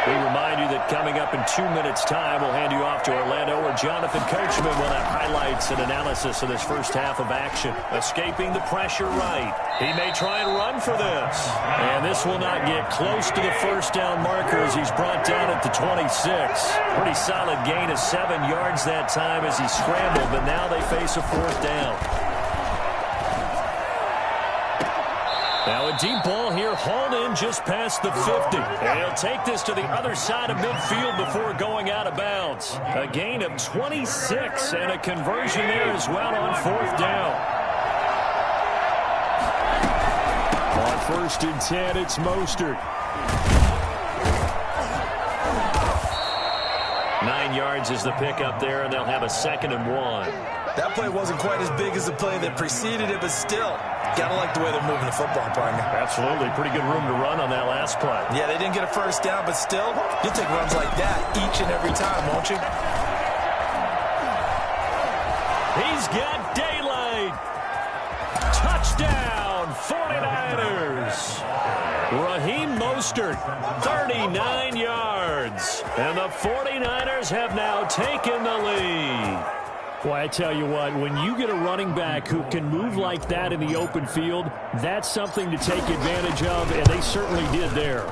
We remind you that coming up in 2 minutes' time, we'll hand you off to Orlando, where Jonathan Coachman will have highlights and analysis of this first half of action. Escaping the pressure right. He may try and run for this. And this will not get close to the first down marker as he's brought down at the 26. Pretty solid gain of 7 yards that time as he scrambled, but now they face a 4th down. Now a deep ball here, hauled in just past the 50. And he'll take this to the other side of midfield before going out of bounds. A gain of 26 and a conversion there as well on 4th down. On 1st and 10, it's Mostert. 9 yards is the pickup there, and they'll have a 2nd and 1. That play wasn't quite as big as the play that preceded it, but still, gotta like the way they're moving the football, partner. Absolutely. Pretty good room to run on that last play. Yeah, they didn't get a first down, but still, you'll take runs like that each and every time, won't you? He's got daylight. Touchdown, 49ers. Raheem Mostert, 39 yards. And the 49ers have now taken the lead. Boy, I tell you what, when you get a running back who can move like that in the open field, that's something to take advantage of, and they certainly did there.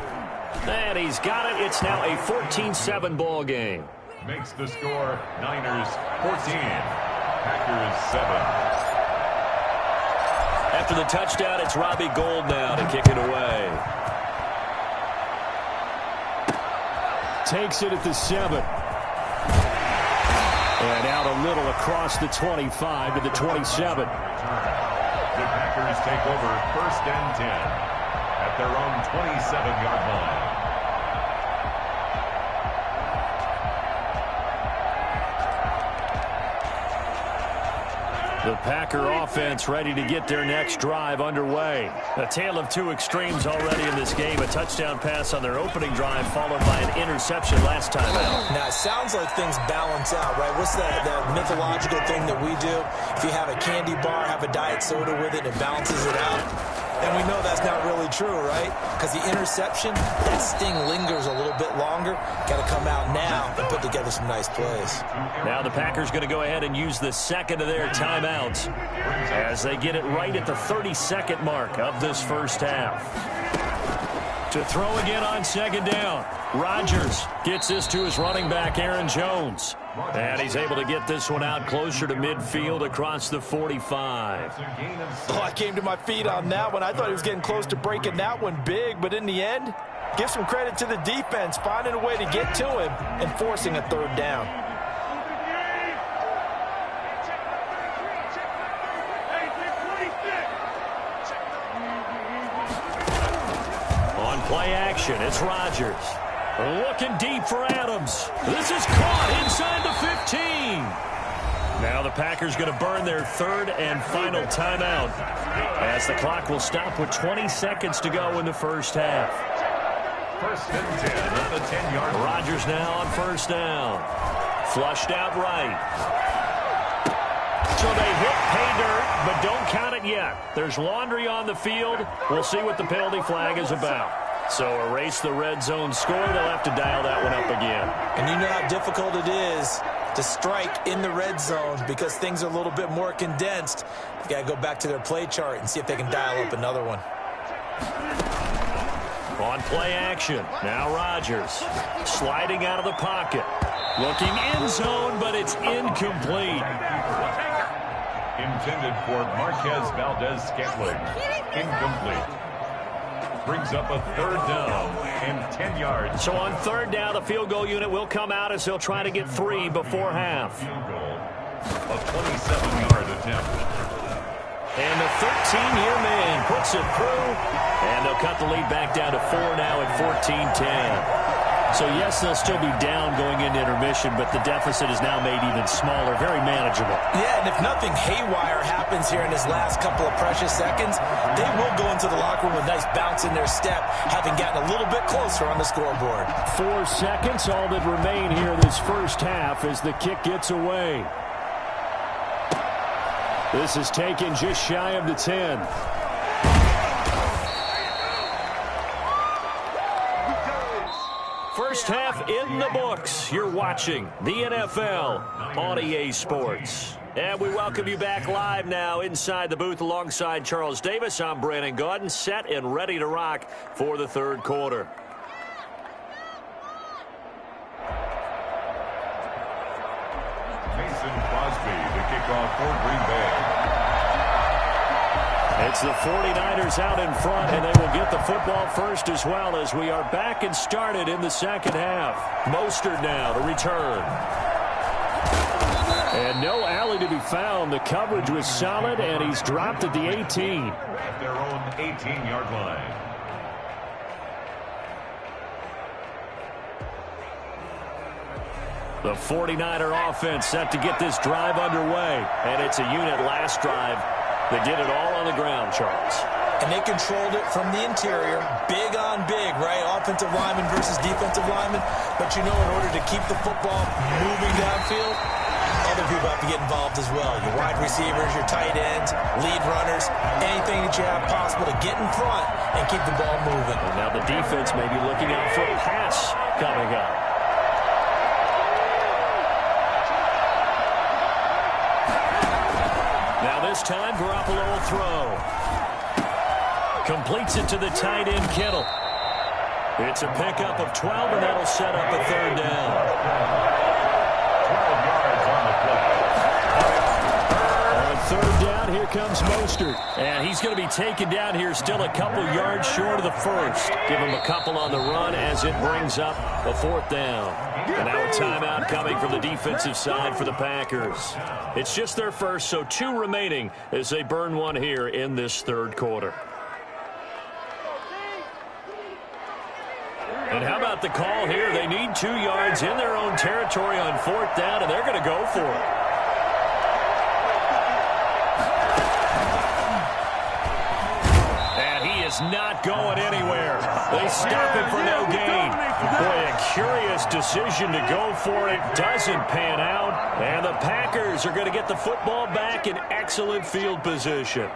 And he's got it. It's now a 14-7 ball game. Makes the score Niners 14, Packers 7. After the touchdown, it's Robbie Gould now to kick it away. Takes it at the 7. And out a little across the 25 to the 27. The Packers take over 1st and 10 at their own 27-yard line. The Packer offense ready to get their next drive underway. A tale of two extremes already in this game. A touchdown pass on their opening drive followed by an interception last time out. Now, it sounds like things balance out, right? What's that mythological thing that we do? If you have a candy bar, have a diet soda with it, it balances it out. And we know that's not really true, right? Because the interception, that sting lingers a little bit longer. Got to come out now and put together some nice plays. Now the Packers going to go ahead and use the second of their timeouts as they get it right at the 30-second mark of this first half. To throw again on second down. Rodgers gets this to his running back, Aaron Jones. And he's able to get this one out closer to midfield across the 45. Oh, I came to my feet on that one. I thought he was getting close to breaking that one big, but in the end, give some credit to the defense, finding a way to get to him and forcing a third down. On play action, it's Rodgers. Looking deep for Adams. This is caught inside the 15. Now the Packers going to burn their third and final timeout as the clock will stop with 20 seconds to go in the first half. 1st and 10 at the 10-yard line. Rodgers now on first down. Flushed out right. So they hit pay dirt, but don't count it yet. There's laundry on the field. We'll see what the penalty flag is about. So erase the red zone score. They'll have to dial that one up again. And you know how difficult it is to strike in the red zone because things are a little bit more condensed. You got to go back to their play chart and see if they can dial up another one. On play action, now Rodgers sliding out of the pocket. Looking end zone, but it's incomplete. Intended for Marquez Valdez-Scantling. Incomplete. Brings up a third down and 10 yards. So on third down, the field goal unit will come out as they'll try to get 3 before half. Field goal. A 27-yard attempt. And the 13-year man puts it through. And they'll cut the lead back down to 4 now at 14-10. So, yes, they'll still be down going into intermission, but the deficit is now made even smaller, very manageable. Yeah, and if nothing haywire happens here in his last couple of precious seconds, they will go into the locker room with a nice bounce in their step, having gotten a little bit closer on the scoreboard. 4 seconds, all that remain here in this first half as the kick gets away. This is taken just shy of the 10. First half in the books. You're watching the NFL on EA Sports. And we welcome you back live now inside the booth alongside Charles Davis. I'm Brandon Gaudin, set and ready to rock for the third quarter. Mason Crosby, the kickoff for Green Bay. It's the 49ers out in front, and they will get the football first as well as we are back and started in the second half. Mostert now to return. And no alley to be found. The coverage was solid, and he's dropped at the 18. At their own 18-yard line. The 49er offense set to get this drive underway, and it's a unit last drive. They did it all on the ground, Charles. And they controlled it from the interior, big on big, right? Offensive lineman versus defensive lineman. But you know, in order to keep the football moving downfield, other people have to get involved as well. Your wide receivers, your tight ends, lead runners, anything that you have possible to get in front and keep the ball moving. And now the defense may be looking out for a pass coming up. This time, Garoppolo will throw. Completes it to the tight end, Kittle. It's a pickup of 12, and that'll set up a third down. 12 yards on the play. On third down, here comes Mostert. And he's going to be taken down here still a couple yards short of the first. Give him a couple on the run as it brings up a fourth down. And now a timeout coming from the defensive side for the Packers. It's just their first, so 2 remaining as they burn one here in this third quarter. And how about the call here? They need 2 yards in their own territory on fourth down, and they're going to go for it. And he is not going anywhere. They stop him for no gain. Boy, a curious decision to go for it. Doesn't pan out. And the Packers are going to get the football back in excellent field position.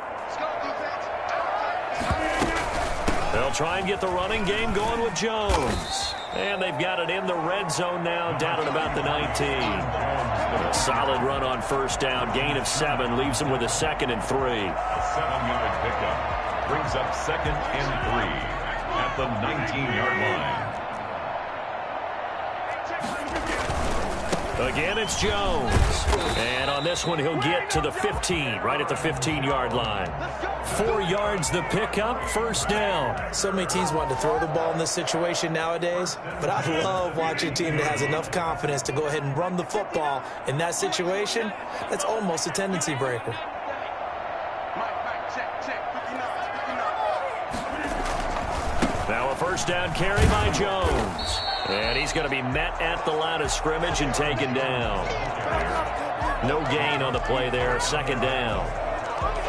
They'll try and get the running game going with Jones. And they've got it in the red zone now, down at about the 19. A solid run on first down. Gain of 7 leaves them with a 2nd and 3. A 7-yard pickup brings up 2nd and 3 at the 19-yard line. Again, it's Jones. And on this one, he'll get to the 15, right at the 15-yard line. 4 yards the pickup, first down. So many teams want to throw the ball in this situation nowadays, but I love watching a team that has enough confidence to go ahead and run the football in that situation. That's almost a tendency breaker. Now a first down carry by Jones. And he's going to be met at the line of scrimmage and taken down. No gain on the play there, 2nd down.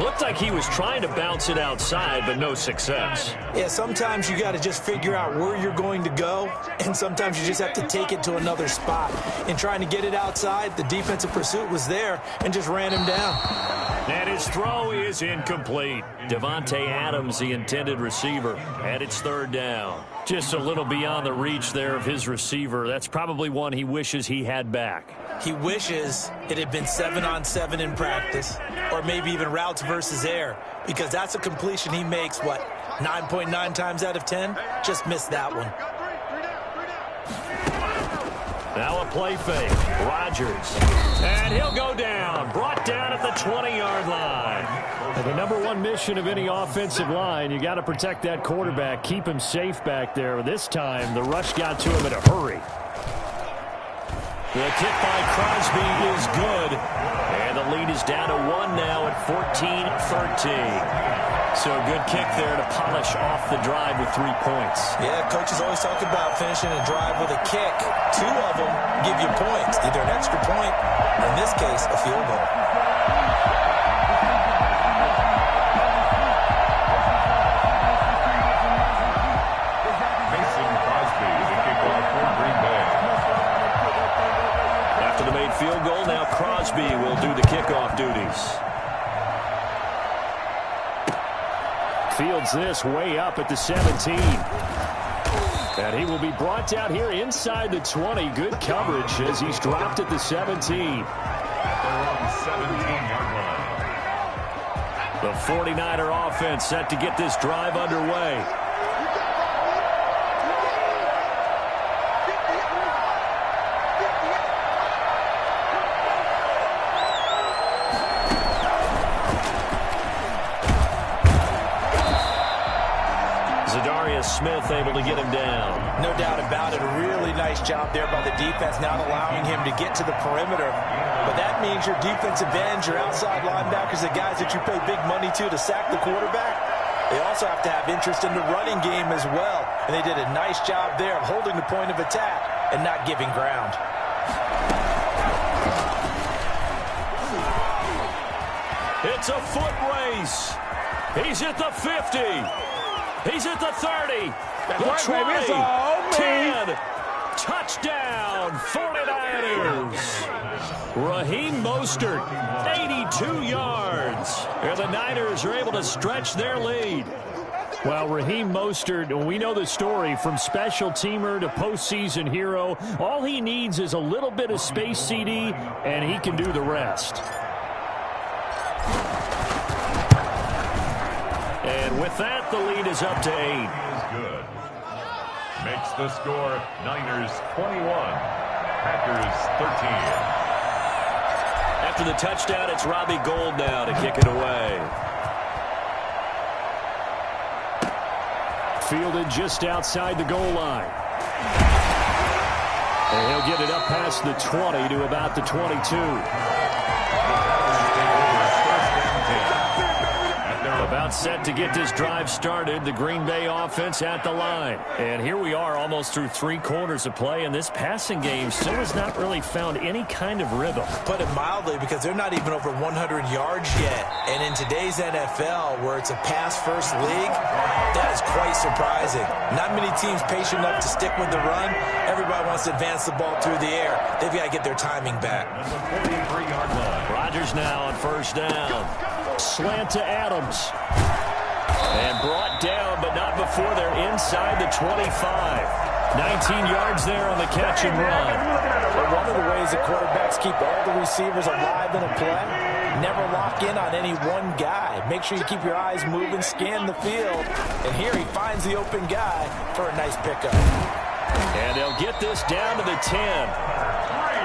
Looked like he was trying to bounce it outside, but no success. Yeah, sometimes you got to just figure out where you're going to go, and sometimes you just have to take it to another spot. In trying to get it outside, the defensive pursuit was there and just ran him down. And his throw is incomplete. Devontae Adams, the intended receiver, and it's 3rd down. Just a little beyond the reach there of his receiver. That's probably one he wishes he had back. He wishes it had been 7-on-7 in practice, or maybe even routes versus air, because that's a completion he makes, 9.9 times out of 10? Just missed that one. Now a play fake. Rodgers. And he'll go down. Brought down at the 20-yard line. And the number 1 mission of any offensive line, you got to protect that quarterback, keep him safe back there. This time, the rush got to him in a hurry. The kick by Crosby is good. And the lead is down to 1 now at 14-13. So a good kick there to polish off the drive with 3 points. Yeah, coaches always talk about finishing a drive with a kick. 2 of them give you points, either an extra point, or in this case, a field goal. Mason Crosby, the kickoff for Green Bay. After the made field goal, now Crosby will do the kickoff duties. Fields this way up at the 17. And he will be brought down here inside the 20. Good coverage as he's dropped at the 17. They're on the 17-yard line. The 49er offense set to get this drive underway. Smith able to get him down. No doubt about it. A really nice job there by the defense, not allowing him to get to the perimeter. But that means your defensive ends, your outside linebackers, the guys that you pay big money to sack the quarterback, they also have to have interest in the running game as well. And they did a nice job there of holding the point of attack and not giving ground. It's a foot race. He's at the 50. He's at the 30, the 20, 10, touchdown, 49ers. Raheem Mostert, 82 yards. And the Niners are able to stretch their lead. Well, Raheem Mostert, we know the story, from special teamer to postseason hero. All he needs is a little bit of space, CD, and he can do the rest. And with that, the lead is up to 8. Good. makes the score Niners 21, Packers 13. After the touchdown, it's Robbie Gould now to kick it away. Fielded just outside the goal line. And he'll get it up past the 20 to about the 22. About set to get this drive started. The Green Bay offense at the line. And here we are almost through 3 quarters of play, and this passing game still has not really found any kind of rhythm. Put it mildly, because they're not even over 100 yards yet. And in today's NFL, where it's a pass-first league, that is quite surprising. Not many teams patient enough to stick with the run. Everybody wants to advance the ball through the air. They've got to get their timing back. Rodgers now on first down. Slant to Adams. And brought down, but not before they're inside the 25. 19 yards there on the catch and run. Well, one of the ways the quarterbacks keep all the receivers alive in a play, never lock in on any one guy. Make sure you keep your eyes moving, scan the field. And here he finds the open guy for a nice pickup. And they'll get this down to the 10.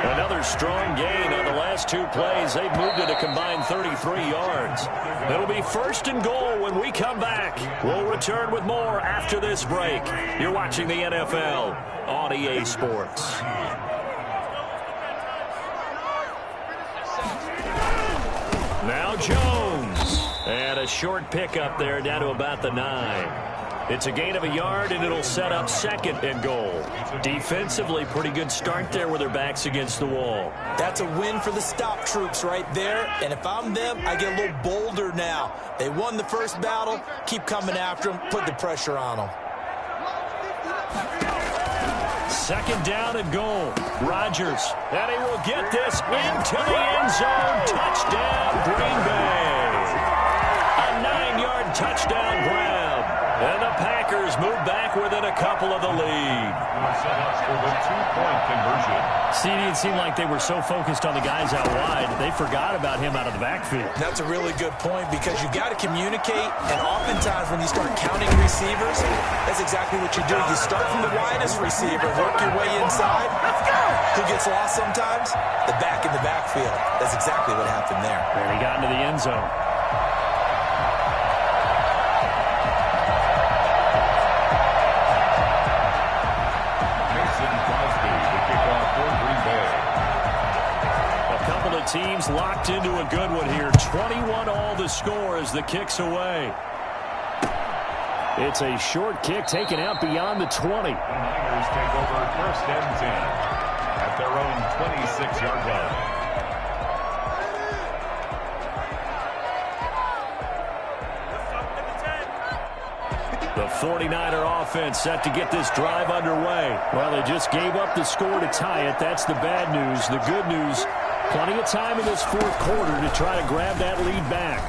Another strong gain on the last 2 plays. They've moved it a combined 33 yards. It'll be first and goal when we come back. We'll return with more after this break. You're watching the NFL on EA Sports. Now Jones. And a short pickup there down to about the 9. It's a gain of a yard, and it'll set up second and goal. Defensively, pretty good start there with their backs against the wall. That's a win for the stop troops right there. And if I'm them, I get a little bolder now. They won the first battle. Keep coming after them. Put the pressure on them. Second down and goal. Rodgers. And he will get this into the end zone. Touchdown, Green Bay. A 9-yard touchdown grab. And the Packers move back within a couple of the lead. For the 2-point conversion. CD, it seemed like they were so focused on the guys out wide, they forgot about him out of the backfield. That's a really good point, because you've got to communicate, and oftentimes when you start counting receivers, that's exactly what you do. You start from the widest receiver, work your way inside. Who gets lost sometimes? The back in the backfield. That's exactly what happened there. And he got into the end zone. Teams locked into a good one here. 21-all the score as the kick's away. It's a short kick taken out beyond the 20. The Niners take over first and 10 at their own 26-yard line. The 49er offense set to get this drive underway. Well, they just gave up the score to tie it. That's the bad news. The good news, plenty of time in this 4th quarter to try to grab that lead back.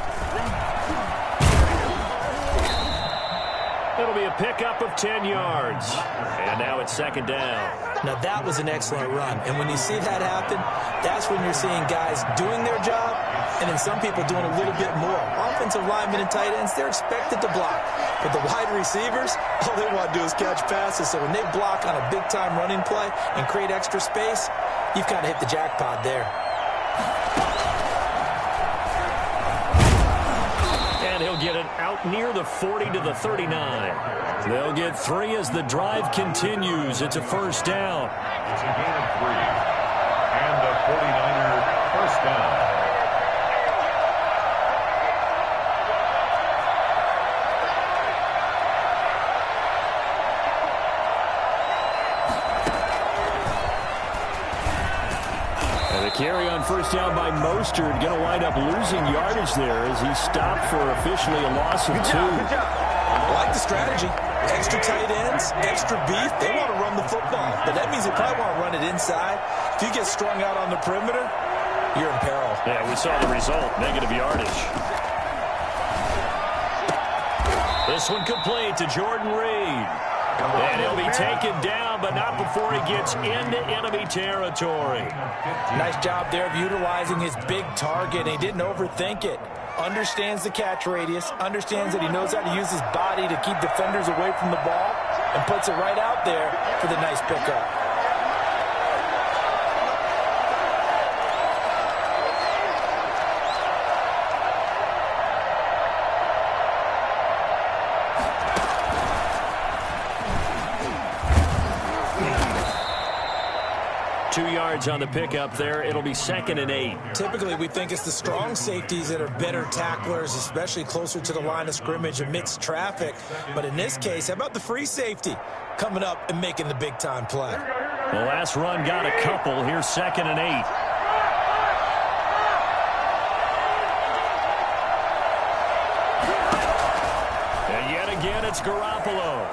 It'll be a pickup of 10 yards. And now it's second down. Now, that was an excellent run. And when you see that happen, that's when you're seeing guys doing their job, and then some people doing a little bit more. Offensive linemen and tight ends, they're expected to block. But the wide receivers, all they want to do is catch passes. So when they block on a big-time running play and create extra space, you've kind of hit the jackpot there. And he'll get it out near the 40 to the 39. They'll get 3 as the drive continues. It's a first down. It's a gain of 3. And the 49er first down. Carry on first down by Mostert. Going to wind up losing yardage there as he stopped for officially a loss of 2. I like the strategy. Extra tight ends, extra beef. They want to run the football, but that means they probably want to run it inside. If you get strung out on the perimeter, you're in peril. Yeah, we saw the result. Negative yardage. This one complete to Jordan Reed. And he'll be taken down, but not before he gets into enemy territory. Nice job there of utilizing his big target. He didn't overthink it. Understands the catch radius. Understands that he knows how to use his body to keep defenders away from the ball. and puts it right out there for the nice pickup. 2 yards on the pickup there. It'll be 2nd and 8. Typically, we think it's the strong safeties that are better tacklers, especially closer to the line of scrimmage amidst traffic. But in this case, how about the free safety coming up and making the big-time play? The last run got a couple. Here's 2nd and 8. And yet again, it's Garoppolo.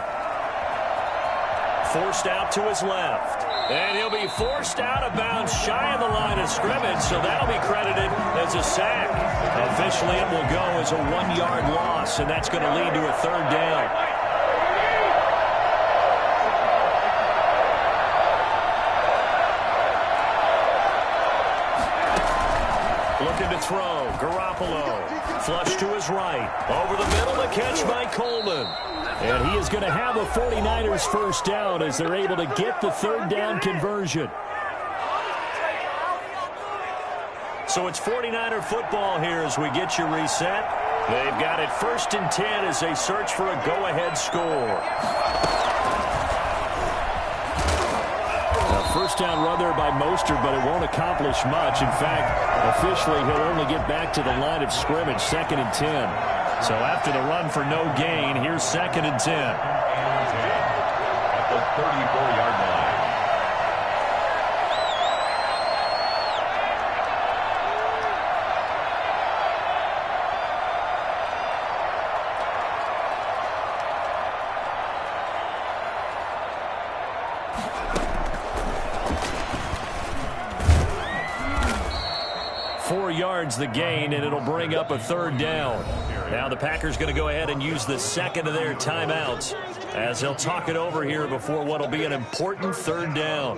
Forced out to his left. And he'll be forced out of bounds shy of the line of scrimmage, so that'll be credited as a sack. Officially, it will go as a 1-yard loss, and that's going to lead to a 3rd down. Looking to throw. Garoppolo. Flush to his right. Over the middle, the catch by Coleman. And he is going to have a 49ers first down as they're able to get the 3rd down conversion. So it's 49er football here as we get you reset. They've got it 1st and 10 as they search for a go-ahead score. A first down run there by Mostert, but it won't accomplish much. In fact, officially he'll only get back to the line of scrimmage, 2nd and 10. So after the run for no gain, here's 2nd and 10. At the 34-yard line. 4 yards the gain, and it'll bring up a 3rd down. Now the Packers going to go ahead and use the 2nd of their timeouts as they'll talk it over here before what will be an important 3rd down.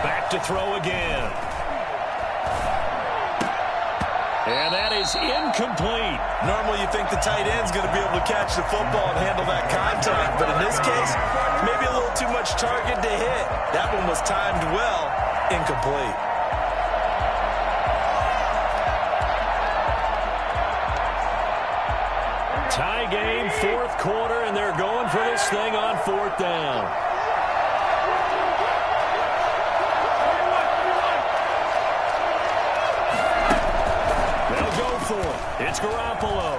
Back to throw again. And that is incomplete. Normally you think the tight end's going to be able to catch the football and handle that contact, but in this case, maybe a little too much target to hit. That one was timed well, incomplete. Tie game, 4th quarter, and they're going for this thing on 4th down. It's Garoppolo.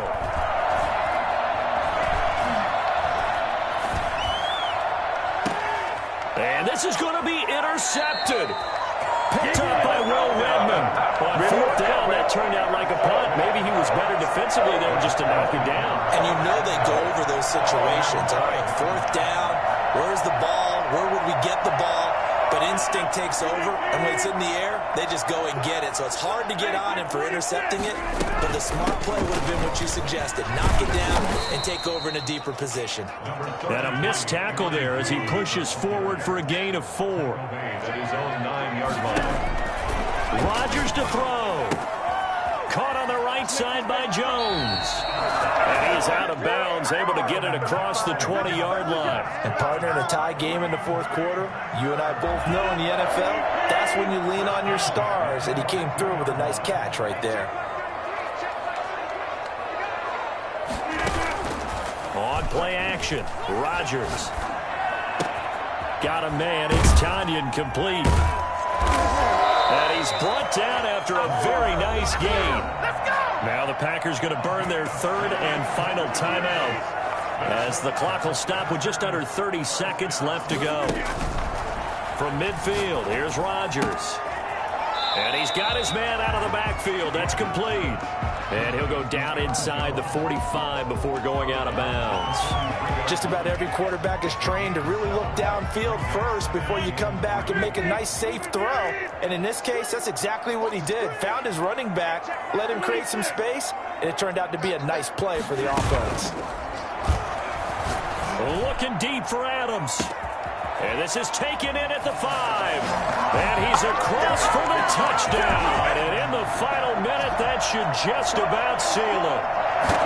And this is going to be intercepted. Picked up by Will Redmond. On 4th down, that turned out like a punt. Maybe he was better defensively there just to knock it down. And you know they go over those situations. All right, 4th down. Where's the ball? Where would we get the ball? But instinct takes over, and when it's in the air, they just go and get it. So it's hard to get on him for intercepting it, but the smart play would have been what you suggested. Knock it down and take over in a deeper position. And a missed tackle there as he pushes forward for a gain of 4. At his own 9-yard line. Rodgers to throw. Caught on the right side by Jones. And he's out of bounds, able to get it across the 20-yard line. And partner, in a tie game in the 4th quarter, you and I both know in the NFL, that's when you lean on your stars, and he came through with a nice catch right there. On play action, Rodgers. Got a man, it's Tanyan complete. And he's brought down after a very nice gain. Now the Packers going to burn their 3rd and final timeout as the clock will stop with just under 30 seconds left to go. From midfield, here's Rodgers. And he's got his man out of the backfield. That's complete. And he'll go down inside the 45 before going out of bounds. Just about every quarterback is trained to really look downfield first before you come back and make a nice, safe throw. And in this case, that's exactly what he did. Found his running back, let him create some space, and it turned out to be a nice play for the offense. Looking deep for Adams. And this is taken in at the 5. And he's across for the touchdown. And in the final minute, that should just about seal it.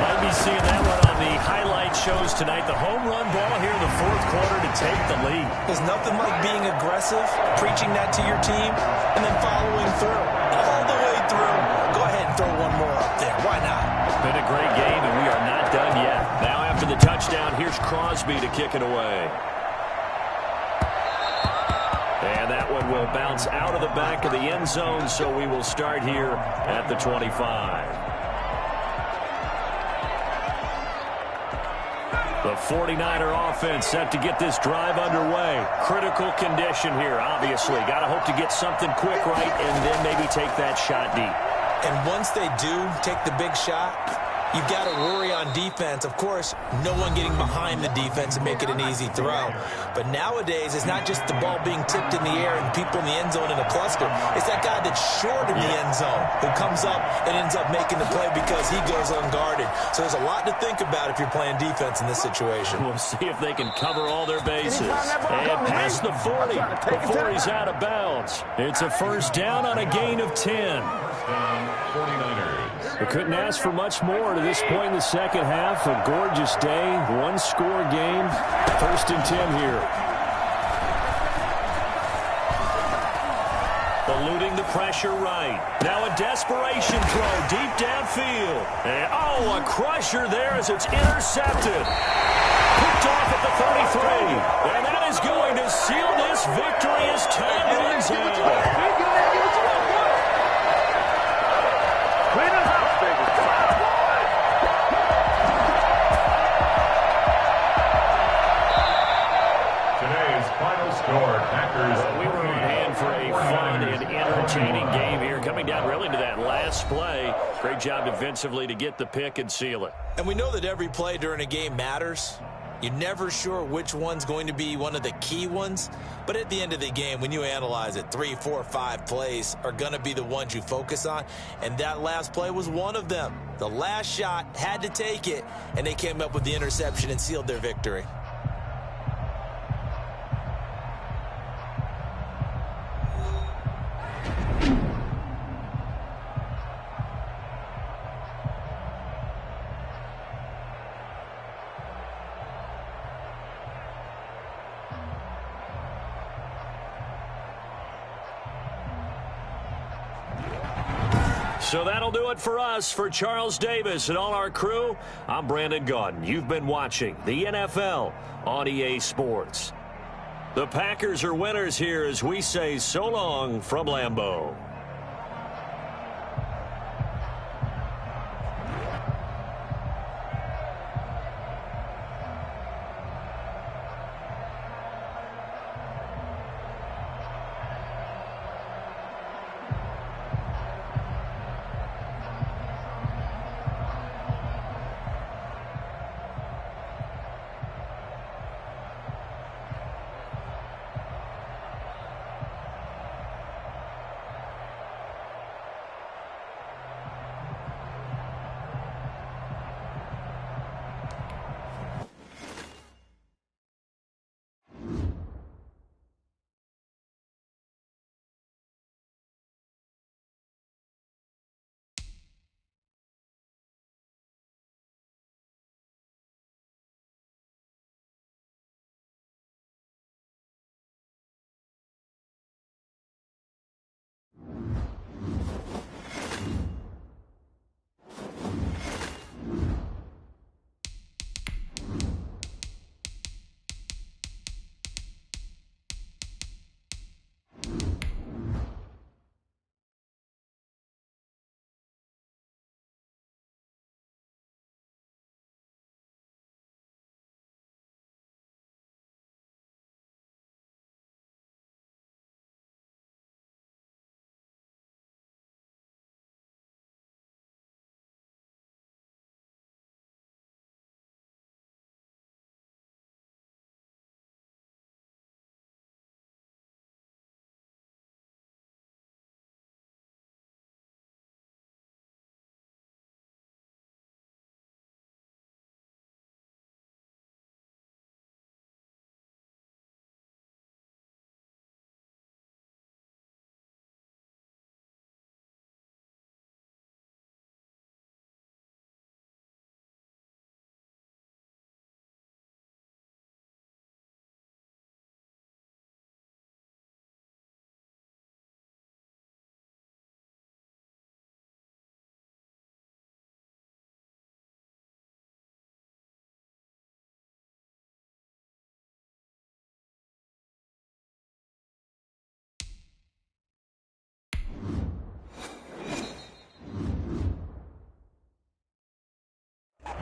Might be seeing that one on the highlight shows tonight. The home run ball here in the fourth quarter to take the lead. There's nothing like being aggressive, preaching that to your team, and then following through. All the way through. Go ahead and throw one more up there. Why not? Been a great game, and we are not done yet. Now after the touchdown, here's Crosby to kick it away. And that one will bounce out of the back of the end zone, so we will start here at the 25. The 49er offense set to get this drive underway. Critical condition here, obviously. Got to hope to get something quick right and then maybe take that shot deep. And once they do take the big shot, you've got to worry on defense. Of course, no one getting behind the defense and make it an easy throw. But nowadays, it's not just the ball being tipped in the air and people in the end zone in a cluster. It's that guy that's short in the end zone who comes up and ends up making the play because he goes unguarded. So there's a lot to think about if you're playing defense in this situation. We'll see if they can cover all their bases. And past the 40 before he's out of bounds. It's a first down on a gain of 10. 49ers. We couldn't ask for much more to this point in the second half. A gorgeous day, one-score game. First and 10 here. Eluding the pressure right. Now a desperation throw deep downfield. And, a crusher there as it's intercepted. Picked off at the 33. And that is going to seal this victory as time runs out. We were on hand for a fun and entertaining game here, coming down really to that last play. Great job defensively to get the pick and seal it. And we know that every play during a game matters. You're never sure which one's going to be one of the key ones. But at the end of the game, when you analyze it, 3, 4, 5 plays are going to be the ones you focus on. And that last play was one of them. The last shot had to take it, and they came up with the interception and sealed their victory. So that'll do it for us. For Charles Davis and all our crew, I'm Brandon Gaudin. You've been watching the NFL on EA Sports. The Packers are winners here as we say so long from Lambeau.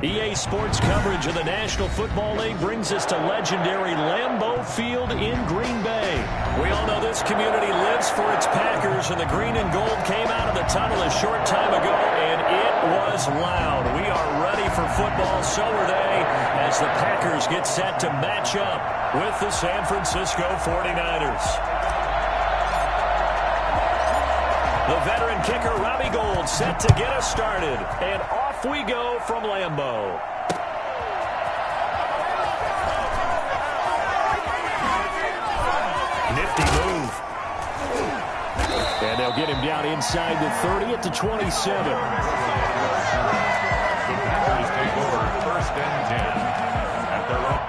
EA Sports coverage of the National Football League brings us to legendary Lambeau Field in Green Bay. We all know this community lives for its Packers, and the green and gold came out of the tunnel a short time ago, and it was loud. We are ready for football, so are they, as the Packers get set to match up with the San Francisco 49ers. The veteran kicker, Robbie Gould, set to get us started. And off we go from Lambeau. Nifty move. And they'll get him down inside the 30 at the 27. The Packers take over 1st and 10 at their own.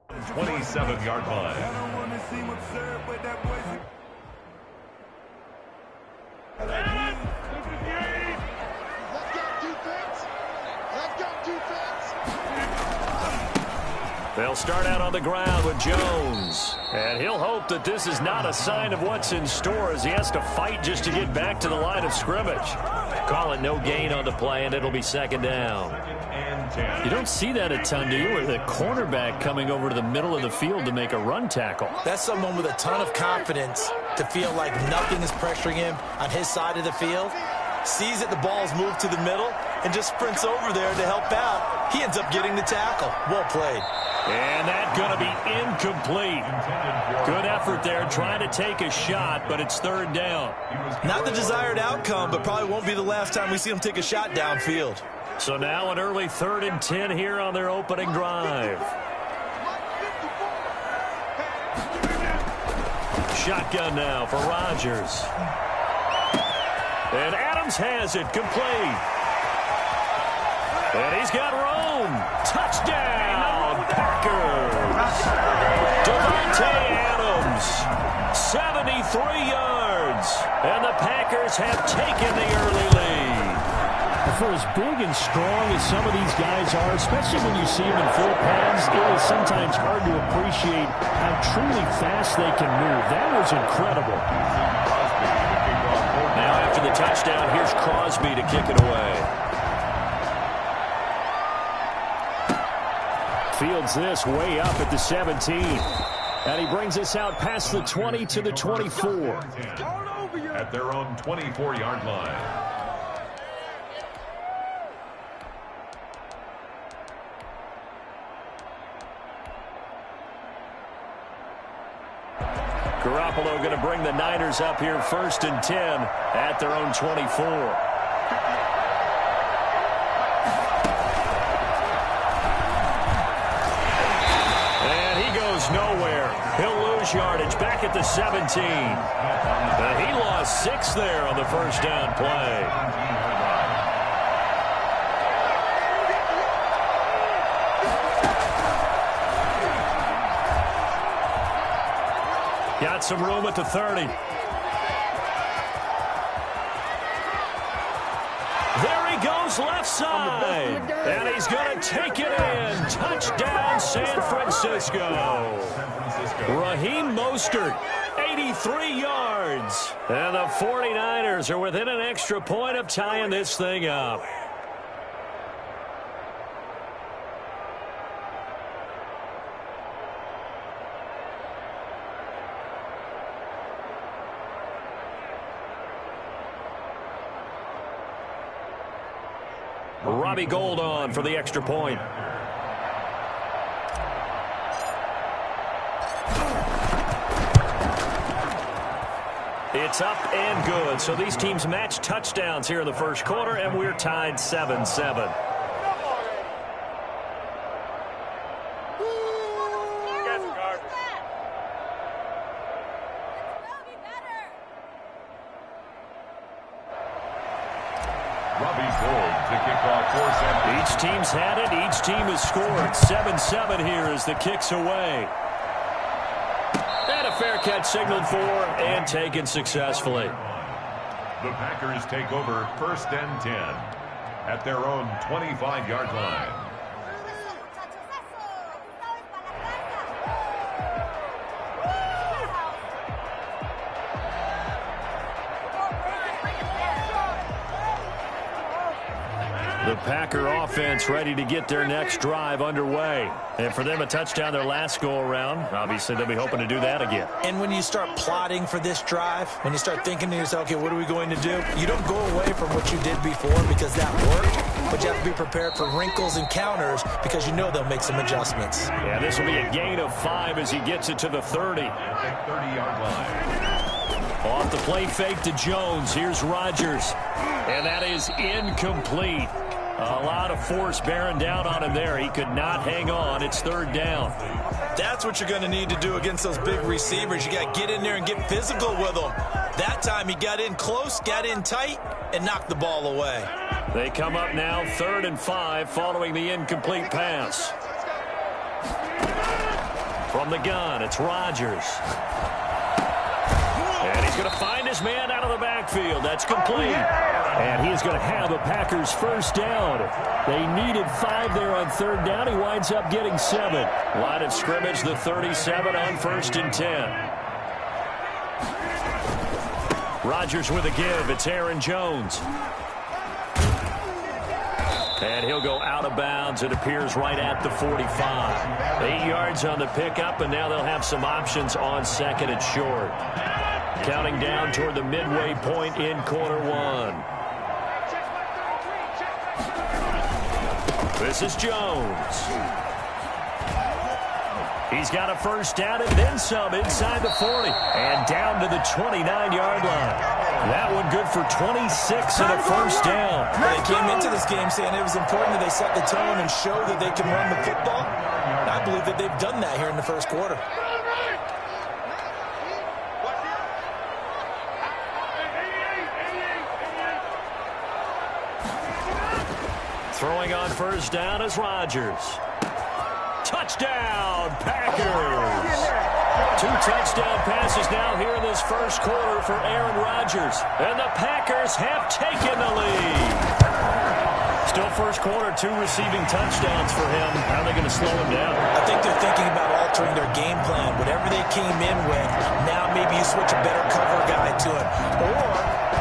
The 27-yard line. They'll start out on the ground with Jones. And he'll hope that this is not a sign of what's in store as he has to fight just to get back to the line of scrimmage. Call it no gain on the play, and it'll be 2nd down. You don't see that a ton, do you? Or the cornerback coming over to the middle of the field to make a run tackle. That's someone with a ton of confidence to feel like nothing is pressuring him on his side of the field. Sees that the ball's moved to the middle and just sprints over there to help out. He ends up getting the tackle. Well played. And that's going to be incomplete. Good effort there trying to take a shot, but it's 3rd down. Not the desired outcome, but probably won't be the last time we see him take a shot downfield. So now an early 3rd and 10 here on their opening drive. Shotgun now for Rodgers. And Adams has it complete. And he's got room. Touchdown, Packers. Devontae Adams, 73 yards. And the Packers have taken the early lead. For as big and strong as some of these guys are, especially when you see them in full pads, it is sometimes hard to appreciate how truly fast they can move. That was incredible. Now after the touchdown, here's Crosby to kick it away. Fields this way up at the 17. And he brings us out past the 20 to the 24. At their own 24-yard line. Garoppolo going to bring the Niners up here 1st and 10 at their own 24. Nowhere. He'll lose yardage back at the 17. He lost 6 there on the 1st down play. Got some room at the 30. There he goes left side. And he's going to take it in. Touchdown, San Francisco. Raheem Mostert, 83 yards. And the 49ers are within an extra point of tying this thing up. Robbie Gould on for the extra point. It's up and good. So these teams match touchdowns here in the 1st quarter, and we're tied 7-7. teams had it. Each team has scored. 7-7 here as the kick's away. And a fair catch signaled for and taken successfully. The Packers take over 1st and 10 at their own 25-yard line. The Packer offense ready to get their next drive underway. And for them, a touchdown their last go-around. Obviously, they'll be hoping to do that again. And when you start plotting for this drive, when you start thinking to yourself, okay, what are we going to do? You don't go away from what you did before because that worked, but you have to be prepared for wrinkles and counters because you know they'll make some adjustments. Yeah, this will be a gain of 5 as he gets it to the 30. At the 30-yard line. Off the play fake to Jones. Here's Rodgers. And that is incomplete. A lot of force bearing down on him there. He could not hang on. It's 3rd down. That's what you're going to need to do against those big receivers. You got to get in there and get physical with them. That time he got in close, got in tight, and knocked the ball away. They come up now 3rd and 5 following the incomplete pass. From the gun, it's Rodgers. And he's going to find his man out of the backfield. That's complete. And he is going to have a Packers 1st down. They needed 5 there on 3rd down. He winds up getting 7. Line of scrimmage, the 37 on 1st and 10. Rodgers with a give. It's Aaron Jones. And he'll go out of bounds. It appears right at the 45. 8 yards on the pickup, and now they'll have some options on 2nd and short. Counting down toward the midway point in quarter 1. This is Jones. He's got a 1st down and then some inside the 40. And down to the 29-yard line. That one good for 26 and a 1st down. They came into this game saying it was important that they set the tone and show that they can run the football. And I believe that they've done that here in the 1st quarter. Throwing on 1st down is Rodgers. Touchdown, Packers! 2 touchdown passes now here in this 1st quarter for Aaron Rodgers. And the Packers have taken the lead. Still 1st quarter, 2 receiving touchdowns for him. How are they going to slow him down? I think they're thinking about altering their game plan. Whatever they came in with, now maybe you switch a better cover guy to it. Or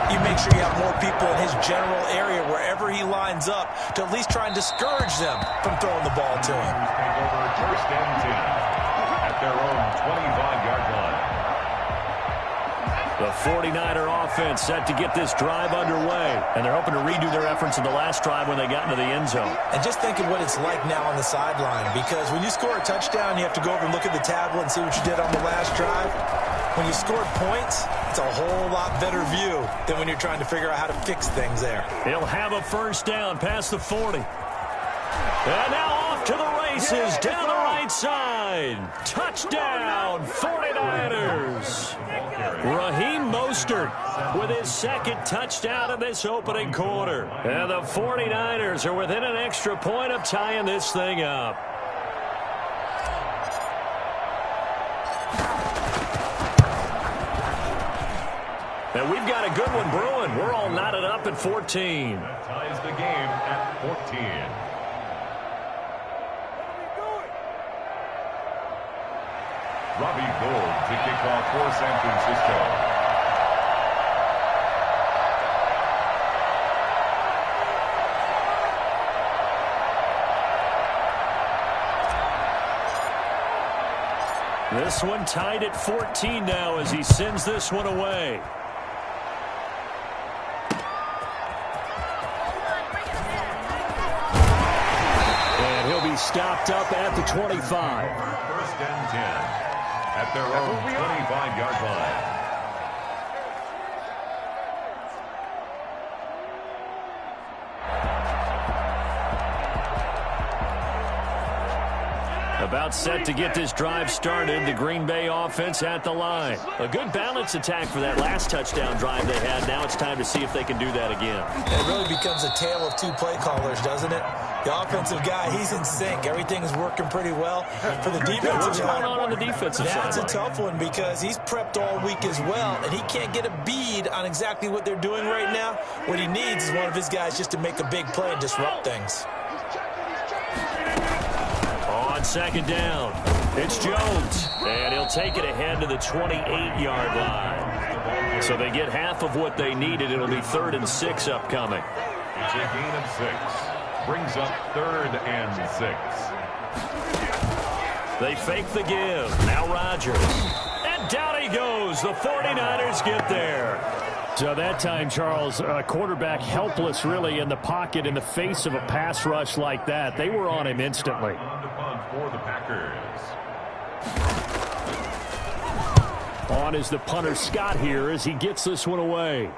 you make sure you have more people in his general area wherever he lines up to at least try and discourage them from throwing the ball to him. Take over 1st and 10 at their own 25-yard line. The 49er offense set to get this drive underway. And they're hoping to redo their efforts in the last drive when they got into the end zone. And just think of what it's like now on the sideline. Because when you score a touchdown, you have to go over and look at the tablet and see what you did on the last drive. When you scored points, it's a whole lot better view than when you're trying to figure out how to fix things there. He'll have a 1st down past the 40. And now off to the races down the right side. Touchdown, 49ers. Raheem Mostert with his 2nd touchdown in this opening quarter. And the 49ers are within an extra point of tying this thing up. And we've got a good one brewing. We're all knotted up at 14. That ties the game at 14. Robbie Gould to kick off for San Francisco. This one tied at 14 now as he sends this one away. And he'll be stopped up at the 25. 1st and 10 at their own 25-yard line. About set to get this drive started, the Green Bay offense at the line. A good balance attack for that last touchdown drive they had. Now it's time to see if they can do that again. It really becomes a tale of 2 play callers, doesn't it? The offensive guy, he's in sync. Everything is working pretty well. For the defensive What's going on the defensive side? That's a tough one because he's prepped all week as well, and he can't get a bead on exactly what they're doing right now. What he needs is one of his guys just to make a big play and disrupt things. On second down, it's Jones, and he'll take it ahead to the 28-yard line. So they get half of what they needed. It'll be 3rd and 6 upcoming. It's a gain of 6. Brings up 3rd and 6. They fake the give. Now Rodgers. And down he goes. The 49ers get there. So that time, Charles, quarterback helpless really in the pocket in the face of a pass rush like that. They were on him instantly. On to punt for the Packers. On is the punter Scott here as he gets this one away.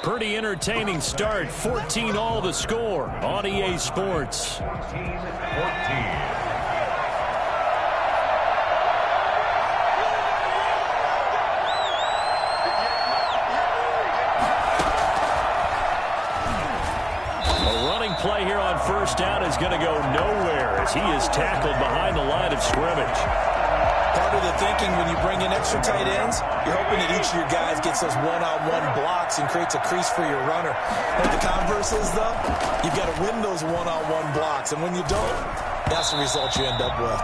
Pretty entertaining start. 14-all the score on EA Sports. 14-14. Play here on first down is going to go nowhere as he is tackled behind the line of scrimmage. Part of the thinking when you bring in extra tight ends, you're hoping that each of your guys gets those one-on-one blocks and creates a crease for your runner. But the converse is, though, you've got to win those one-on-one blocks, and when you don't, that's the result you end up with.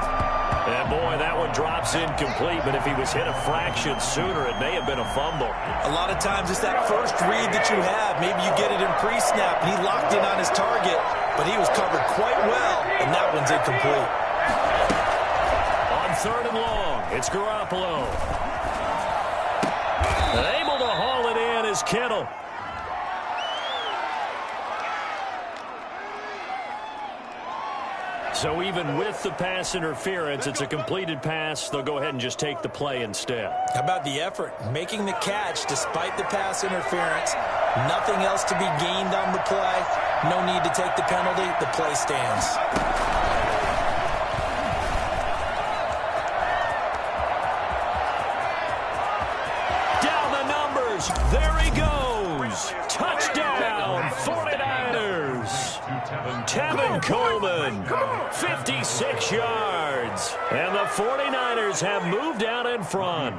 And boy, that one drops incomplete, but if he was hit a fraction sooner, it may have been a fumble. A lot of times it's that first read that you have. Maybe you get it in pre-snap, and he locked in on his target, but he was covered quite well, and that one's incomplete. On 3rd and long, it's Garoppolo. And able to haul it in is Kittle. So even with the pass interference, it's a completed pass. They'll go ahead and just take the play instead. How about the effort? Making the catch despite the pass interference. Nothing else to be gained on the play. No need to take the penalty. The play stands. Down the numbers. There he goes. Touchdown, 49ers. Tevin Coleman, 56 yards. And the 49ers have moved out in front.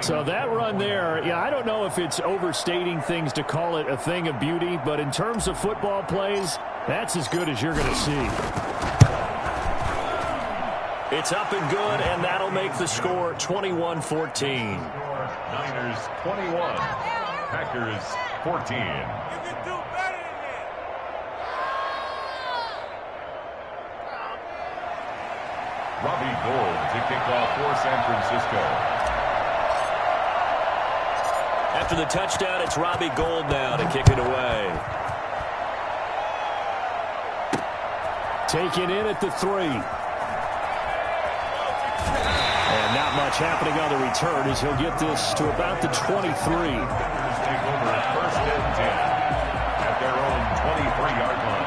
So that run there, yeah, I don't know if it's overstating things to call it a thing of beauty, but in terms of football plays, that's as good as you're going to see. It's up and good, and that'll make the score 21-14. Niners 21, Packers 14. Robbie Gould to kick off for San Francisco. After the touchdown, it's Robbie Gould now to kick it away. Taken in at the 3. And not much happening on the return as he'll get this to about the 23. Packers take over at 1st and 10 at their own 23-yard line.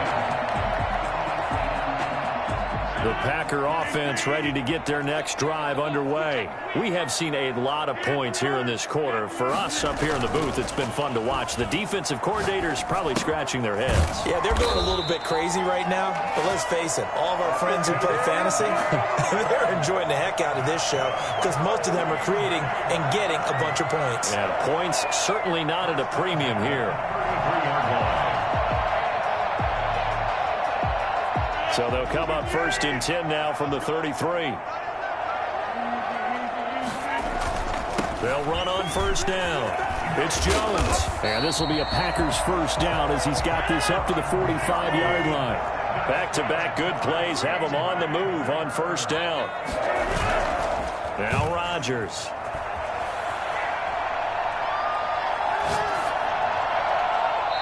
The Packer offense ready to get their next drive underway. We have seen a lot of points here in this quarter. For us up here in the booth, it's been fun to watch. The defensive coordinators probably scratching their heads. Yeah, they're going a little bit crazy right now. But let's face it, all of our friends who play fantasy, they're enjoying the heck out of this show because most of them are creating and getting a bunch of points. Yeah, points certainly not at a premium here. 23-yard line. So they'll come up 1st and 10 now from the 33. They'll run on 1st down. It's Jones. And this will be a Packers 1st down as he's got this up to the 45-yard line. Back-to-back good plays have him on the move on 1st down. Now Rodgers.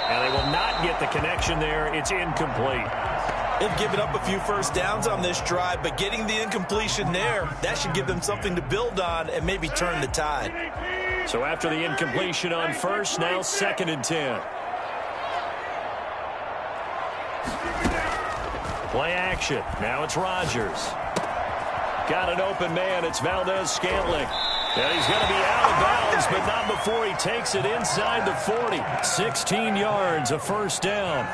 And they will not get the connection there. It's incomplete. They've given up a few 1st downs on this drive, but getting the incompletion there, that should give them something to build on and maybe turn the tide. So after the incompletion on 1st, now 2nd and 10. Play action. Now it's Rodgers. Got an open man. It's Valdez-Scantling. And he's going to be out of bounds, but not before he takes it inside the 40. 16 yards, a first down.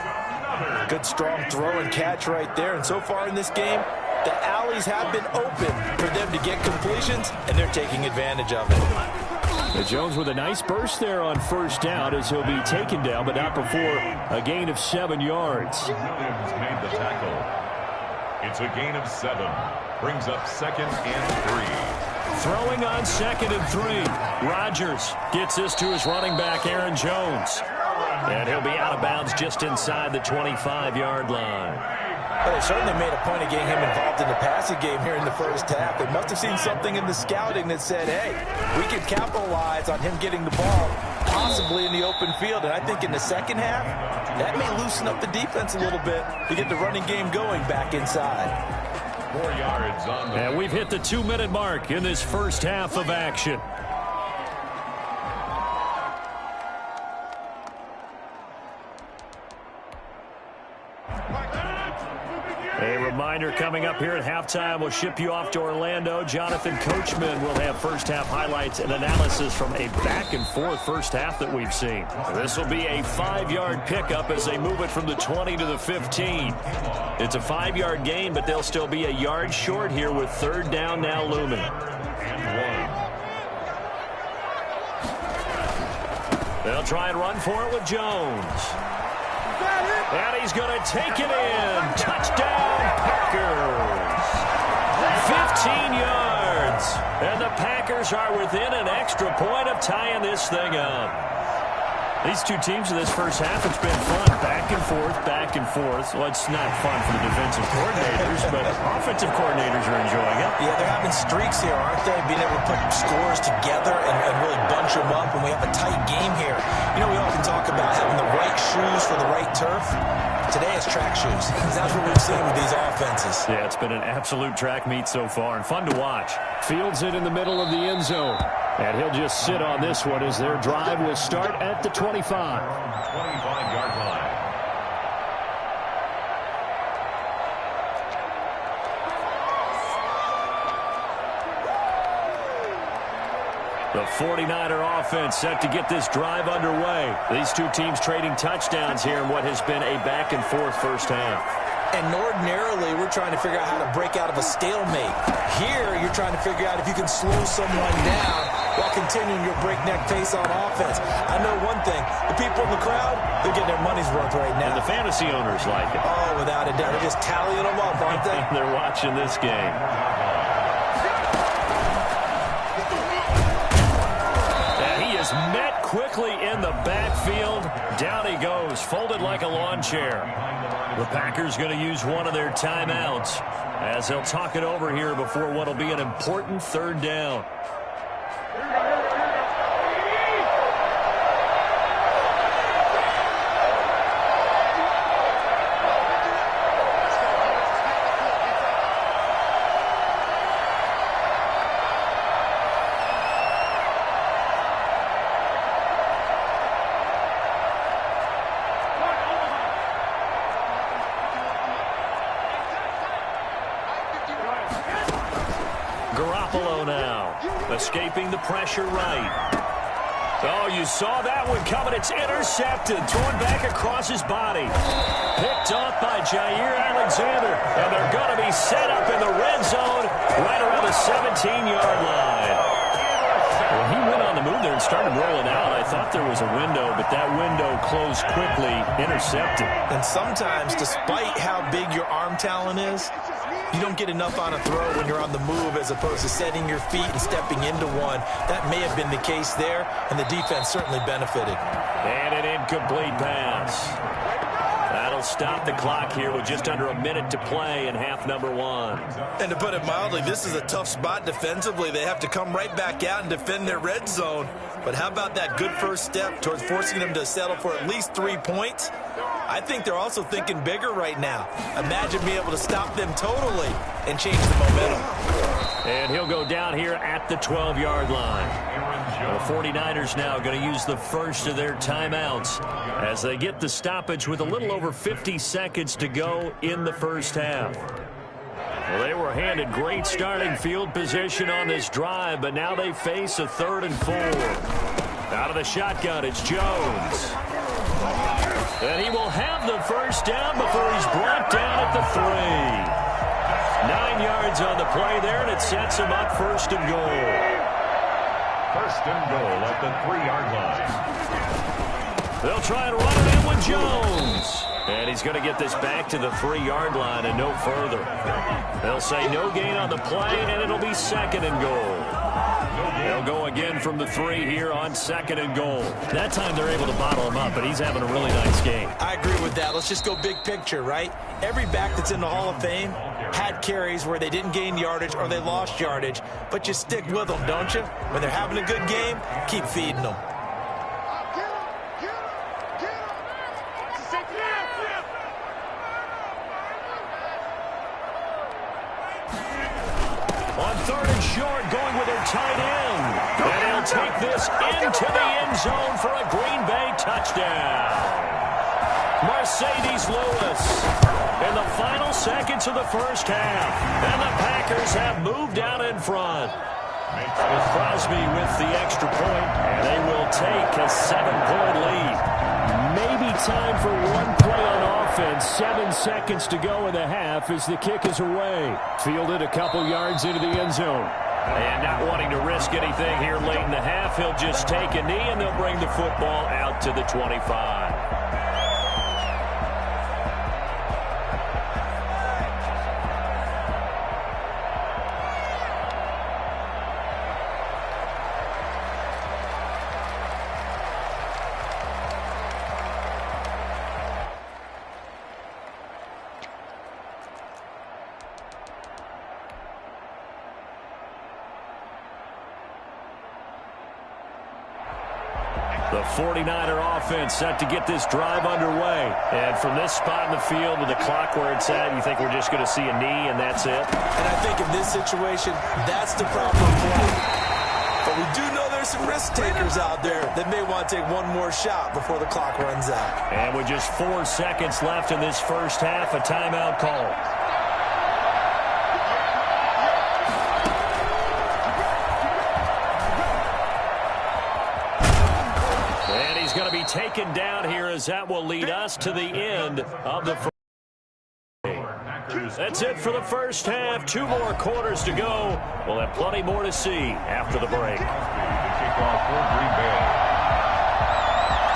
Good strong throw and catch right there. And so far in this game, the alleys have been open for them to get completions, and they're taking advantage of it. And Jones with a nice burst there on first down as he'll be taken down, but not before a gain of 7 yards. Williams made the tackle. It's a gain of 7. Brings up 2nd and 3. Throwing on 2nd and 3. Rodgers gets this to his running back, Aaron Jones. And he'll be out of bounds just inside the 25-yard line. Well, they certainly made a point of getting him involved in the passing game here in the first half. They must have seen something in the scouting that said, hey, we can capitalize on him getting the ball, possibly in the open field. And I think in the second half, that may loosen up the defense a little bit to get the running game going back inside. 4 yards on the... And we've hit the 2-minute mark in this first half of action. A reminder coming up here at halftime. We'll ship you off to Orlando. Jonathan Coachman will have first-half highlights and analysis from a back-and-forth first half that we've seen. This will be a 5-yard pickup as they move it from the 20 to the 15. It's a 5-yard gain, but they'll still be a yard short here with third down now looming. They'll try and run for it with Jones. And he's going to take it in. Touchdown, Packers. 15 yards. And the Packers are within an extra point of tying this thing up. These two teams in this first half, it's been fun. Back and forth, back and forth. Well, it's not fun for the defensive coordinators, but offensive coordinators are enjoying it. Yeah, they're having streaks here, aren't they? Being able to put scores together and really bunch them up, and we have a tight game here. You know, we often talk about having the right shoes for the right turf. Today it's track shoes. That's what we've seen with these offenses. Yeah, it's been an absolute track meet so far and fun to watch. Fields it in the middle of the end zone. And he'll just sit on this one as their drive will start at the 25. 25-yard line. The 49er offense set to get this drive underway. These two teams trading touchdowns here in what has been a back-and-forth first half. And ordinarily, we're trying to figure out how to break out of a stalemate. Here, you're trying to figure out if you can slow someone down while continuing your breakneck pace on offense. I know one thing. The people in the crowd, they're getting their money's worth right now. And the fantasy owners like it. Oh, without a doubt. They're just tallying them up, aren't they? They're watching this game. Met quickly in the backfield. Down he goes, folded like a lawn chair. The Packers going to use one of their timeouts as they'll talk it over here before what will be an important third down. Escaping the pressure right. Oh, you saw that one coming. It's intercepted. Thrown back across his body. Picked off by Jair Alexander. And they're going to be set up in the red zone right around the 17-yard line. When he went on the move there and started rolling out, I thought there was a window, but that window closed quickly, intercepted. And sometimes, despite how big your arm talent is, you don't get enough on a throw when you're on the move as opposed to setting your feet and stepping into one. That may have been the case there, and the defense certainly benefited. And an incomplete pass. That'll stop the clock here with just under a minute to play in half number one. And to put it mildly, this is a tough spot defensively. They have to come right back out and defend their red zone. But how about that good first step towards forcing them to settle for at least 3 points? I think they're also thinking bigger right now. Imagine being able to stop them totally and change the momentum. And he'll go down here at the 12-yard line. The 49ers now going to use the first of their timeouts as they get the stoppage with a little over 50 seconds to go in the first half. Well, they were handed great starting field position on this drive, but now they face a 3rd and 4. Out of the shotgun, it's Jones. And he will have the first down before he's brought down at the 3. 9 yards on the play there, and it sets him up 1st and goal. 1st and goal at the 3-yard line. They'll try and run it in with Jones. And he's going to get this back to the 3-yard line and no further. They'll say no gain on the play, and it'll be 2nd and goal. They'll go again from the 3 here on 2nd and goal. That time they're able to bottle him up, but he's having a really nice game. I agree with that. Let's just go big picture, right? Every back that's in the Hall of Fame had carries where they didn't gain yardage or they lost yardage, but you stick with them, don't you? When they're having a good game, keep feeding them. On 3rd and short, going with their tight end. And he'll take this into the end zone for a Green Bay touchdown. Mercedes Lewis in the final seconds of the first half. And the Packers have moved out in front. Crosby with the extra point, and they will take a 7-point lead. Maybe time for one play on offense. 7 seconds to go in the half as the kick is away. Fielded a couple yards into the end zone. And not wanting to risk anything here late in the half, he'll just take a knee, and they'll bring the football out to the 25. The 49er offense set to get this drive underway. And from this spot in the field with the clock where it's at, you think we're just going to see a knee and that's it? And I think in this situation, that's the proper play. But we do know there's some risk takers out there that may want to take one more shot before the clock runs out. And with just 4 seconds left in this first half, a timeout call. He's going to be taken down here as that will lead us to the end of the first. That's it for the first half. 2 more quarters to go. We'll have plenty more to see after the break.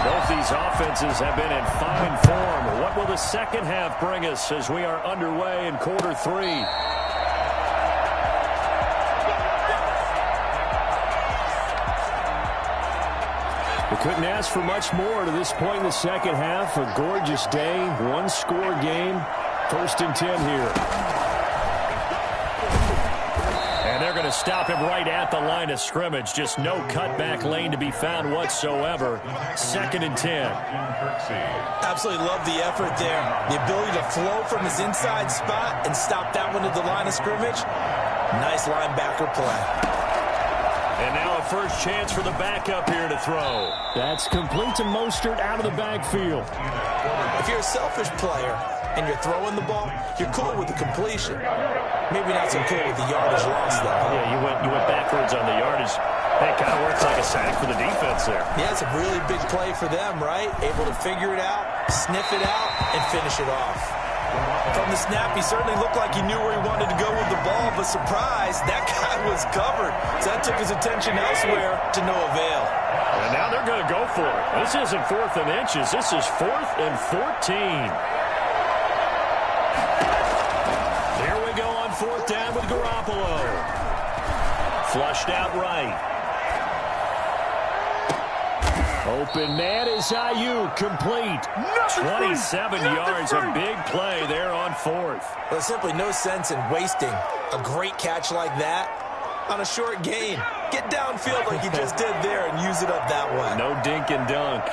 Both these offenses have been in fine form. What will the second half bring us as we are underway in quarter 3? We couldn't ask for much more to this point in the second half. A gorgeous day, 1-score game. 1st and 10 here. And they're going to stop him right at the line of scrimmage. Just no cutback lane to be found whatsoever. 2nd and 10. Absolutely love the effort there. The ability to flow from his inside spot and stop that one at the line of scrimmage. Nice linebacker play. And now a first chance for the backup here to throw. That's complete to Mostert out of the backfield. If you're a selfish player and you're throwing the ball, you're cool with the completion. Maybe not so cool with the yardage loss, though. Yeah, you went backwards on the yardage. Hey, it kind of works like a sack for the defense there. Yeah, it's a really big play for them, right? Able to figure it out, sniff it out, and finish it off. From the snap, he certainly looked like he knew where he wanted to go with the ball, but surprise, that guy was covered. So that took his attention elsewhere to no avail. And now they're going to go for it. This isn't 4th and inches. This is 4th and 14. Here we go on 4th down with Garoppolo. Flushed out right. Open man is Ayuk, complete. 27 yards, a big play there on 4th. There's simply no sense in wasting a great catch like that on a short gain. Get downfield like you just did there and use it up that way. No dink and dunk.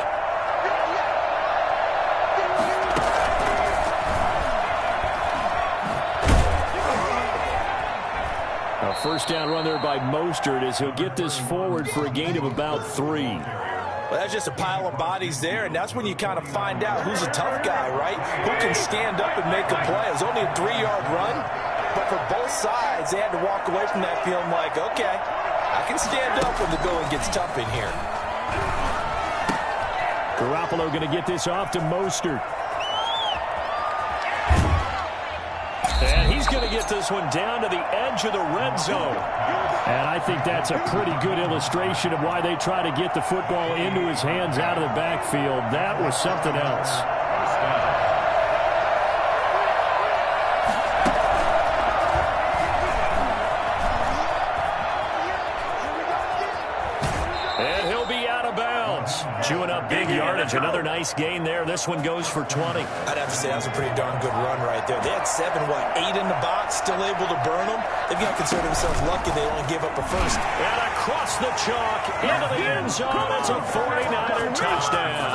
A first down run there by Mostert as he'll get this forward for a gain of about 3. Well, that's just a pile of bodies there, and that's when you kind of find out who's a tough guy, right? Who can stand up and make a play. It was only a 3-yard run, But for both sides, they had to walk away from that feeling like, okay, I can stand up when the going gets tough in here. Garoppolo going to get this off to Mostert. And he's going to get this one down to the edge of the red zone. And I think that's a pretty good illustration of why they try to get the football into his hands out of the backfield. That was something else. And he'll be out of bounds. Chewing up big yardage. Another nice gain there. This one goes for 20. I'd have to say that was a pretty darn good run right there. They had 8 in the box, still able to burn them. They've got to consider themselves lucky they only gave up a first. And across the chalk, into the end zone. It's a 49er touchdown.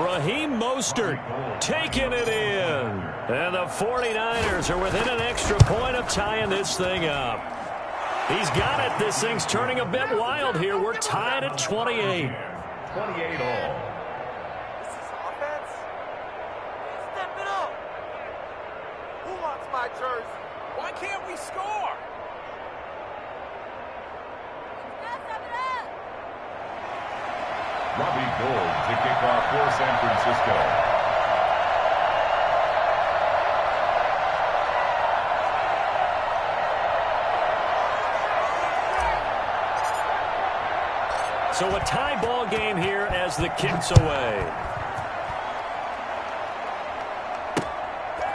Raheem Mostert taking it in. And the 49ers are within an extra point of tying this thing up. He's got it. This thing's turning a bit wild here. We're tied at 28. 28 all. This is offense. Step it up. Who wants my jersey? Why can't we score? Robbie Gould to kick off for San Francisco. So a tie ball game here as the kick's away.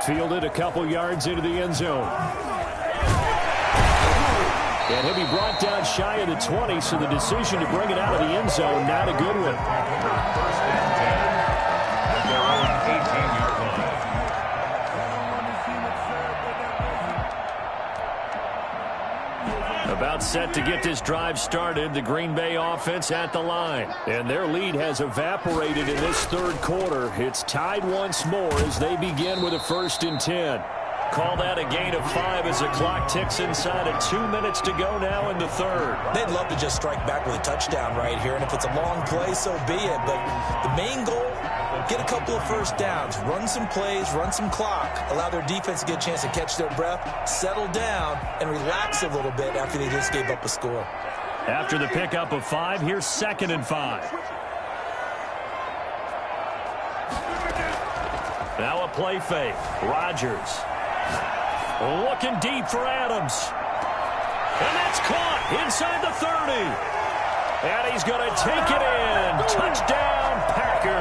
Fielded a couple yards into the end zone. And he'll be brought down shy of the 20, so the decision to bring it out of the end zone, not a good one. First and 10. At their own 18-yard line. About set to get this drive started, the Green Bay offense at the line. And their lead has evaporated in this third quarter. It's tied once more as they begin with a 1st and 10. Call that a gain of 5 as the clock ticks inside of 2 minutes to go now in the third. They'd love to just strike back with a touchdown right here, and if it's a long play, so be it. But the main goal, get a couple of first downs, run some plays, run some clock, allow their defense to get a chance to catch their breath, settle down, and relax a little bit after they just gave up a score. After the pickup of 5, here's 2nd and 5. Now a play fake. Rodgers. Looking deep for Adams. And that's caught inside the 30. And he's going to take it in. Touchdown, Packers.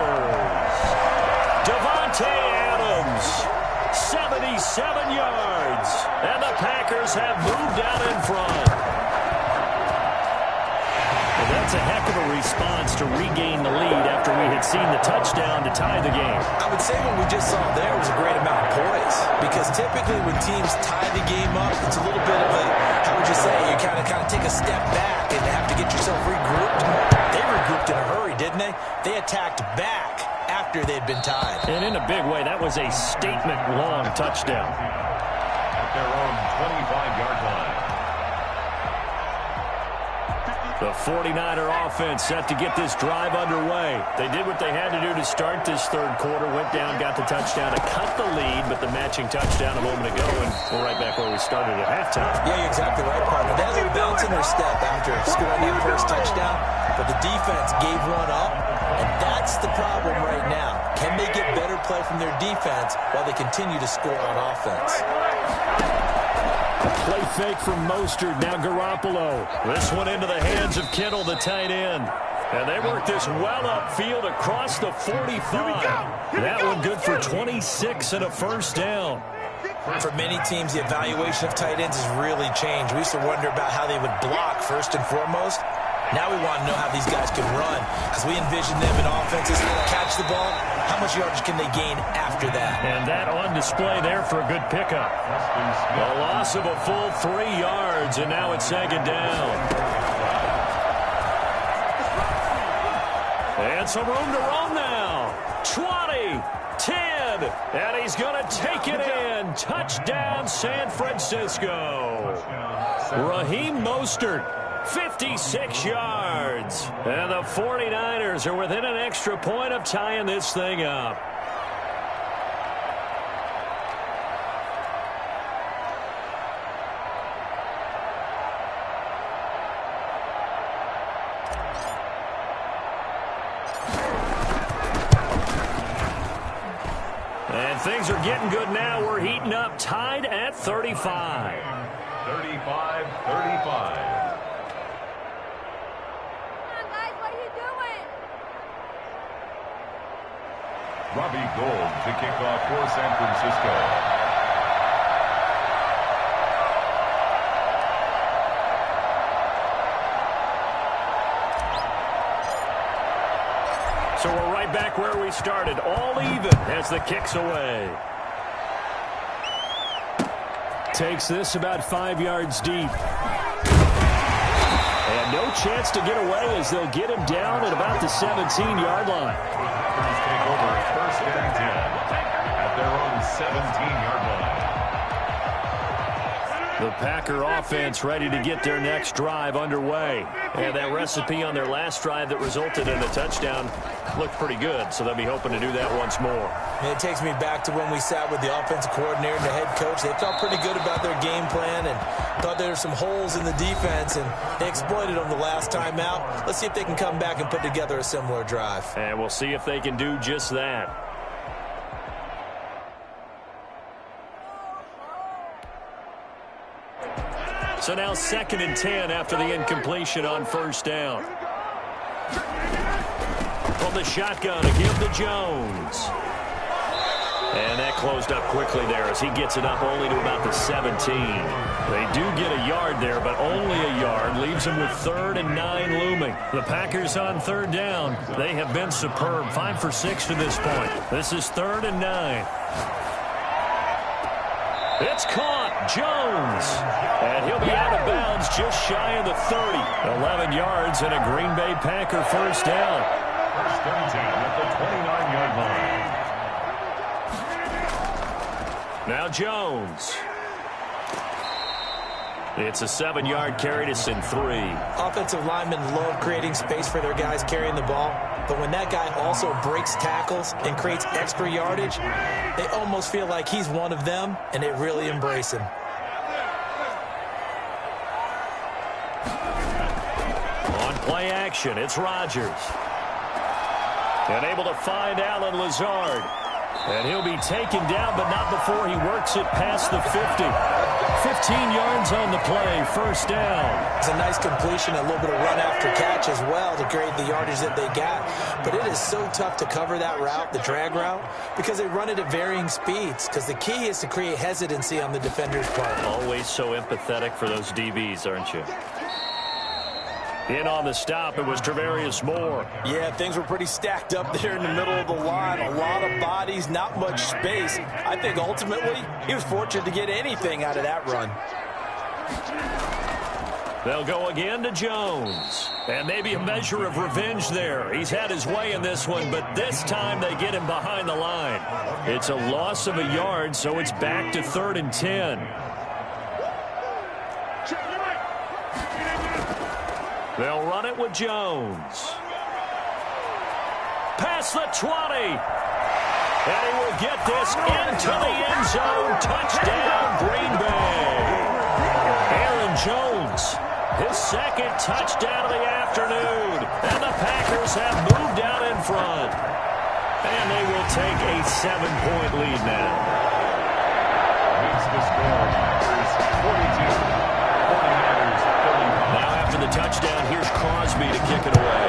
Davante Adams, 77 yards. And the Packers have moved out in front. Well, that's a heck of a response to regain the lead after we had seen the touchdown to tie the game. I would say what we just saw there was a great amount of poise, because typically when teams tie the game up, it's a little bit of a, how would you say, you kind of take a step back and have to get yourself regrouped. They regrouped in a hurry, didn't they? They attacked back after they'd been tied. And in a big way, that was a statement-long touchdown. At their own 25-yard line. The 49er offense set to get this drive underway. They did what they had to do to start this third quarter, went down, got the touchdown to cut the lead, but the matching touchdown a moment ago, and we're right back where we started at halftime. Yeah, you're exactly right, partner. They had a little bounce in their step after scoring that first touchdown, but the defense gave one up, and that's the problem right now. Can they get better play from their defense while they continue to score on offense? Play fake from Mostert, now Garoppolo. This one into the hands of Kittle, the tight end. And they work this well upfield across the 45. That one good for 26 and a first down. For many teams, the evaluation of tight ends has really changed. We used to wonder about how they would block first and foremost. Now we want to know how these guys can run, because we envision them in offenses catch the ball. How much yardage can they gain after that? And that on display there for a good pickup. A loss of a full 3 yards, and now it's 2nd down. And some room to run now. 20, 10, and he's going to take it in. Touchdown, San Francisco. Raheem Mostert. 56 yards. And the 49ers are within an extra point of tying this thing up. And things are getting good now. We're heating up, tied at 35. 35-35. Robbie Gould to kick off for San Francisco. So we're right back where we started, all even as the kick's away. Takes this about 5 yards deep. And no chance to get away as they'll get him down at about the 17-yard line. Take over first and 10 at their own 17-yard line. The Packer offense ready to get their next drive underway. And that recipe on their last drive that resulted in a touchdown looked pretty good, so they'll be hoping to do that once more. And it takes me back to when we sat with the offensive coordinator and the head coach. They felt pretty good about their game plan and thought there were some holes in the defense, and they exploited them the last time out. Let's see if they can come back and put together a similar drive. And we'll see if they can do just that. So now 2nd and 10 after the incompletion on first down. From the shotgun, a give to Jones. And that closed up quickly there as he gets it up only to about the 17. They do get a yard there, but only a yard. Leaves them with 3rd and 9 looming. The Packers on 3rd down. They have been superb. 5 for 6 to this point. This is 3rd and 9. It's caught. Jones. And he'll be out of bounds just shy of the 30. 11 yards and a Green Bay Packer first down. First and 10 at the 29-yard line. Now Jones. It's a 7-yard carry to send 3. Offensive linemen love creating space for their guys carrying the ball, but when that guy also breaks tackles and creates extra yardage, they almost feel like he's one of them, and they really embrace him. On play action, it's Rodgers. And able to find Alan Lazard. And he'll be taken down, but not before he works it past the 50. 15 yards on the play, first down. It's a nice completion, a little bit of run after catch as well to create the yardage that they got. But it is so tough to cover that route, the drag route, because they run it at varying speeds. Because the key is to create hesitancy on the defender's part. Always so empathetic for those DBs, aren't you? In on the stop, it was Travarius Moore. Yeah, things were pretty stacked up there in the middle of the line. A lot of bodies, not much space. I think ultimately he was fortunate to get anything out of that run. They'll go again to Jones. And maybe a measure of revenge there. He's had his way in this one, but this time they get him behind the line. It's a loss of a yard, so it's back to 3rd and 10. They'll run it with Jones. Past the 20. And he will get this into the end zone. Touchdown, Green Bay. Aaron Jones, his 2nd touchdown of the afternoon. And the Packers have moved out in front. And they will take a 7-point lead now. Makes the score. Packers 42. 49ers 35. Now after the touchdown, here's Crosby to kick it away.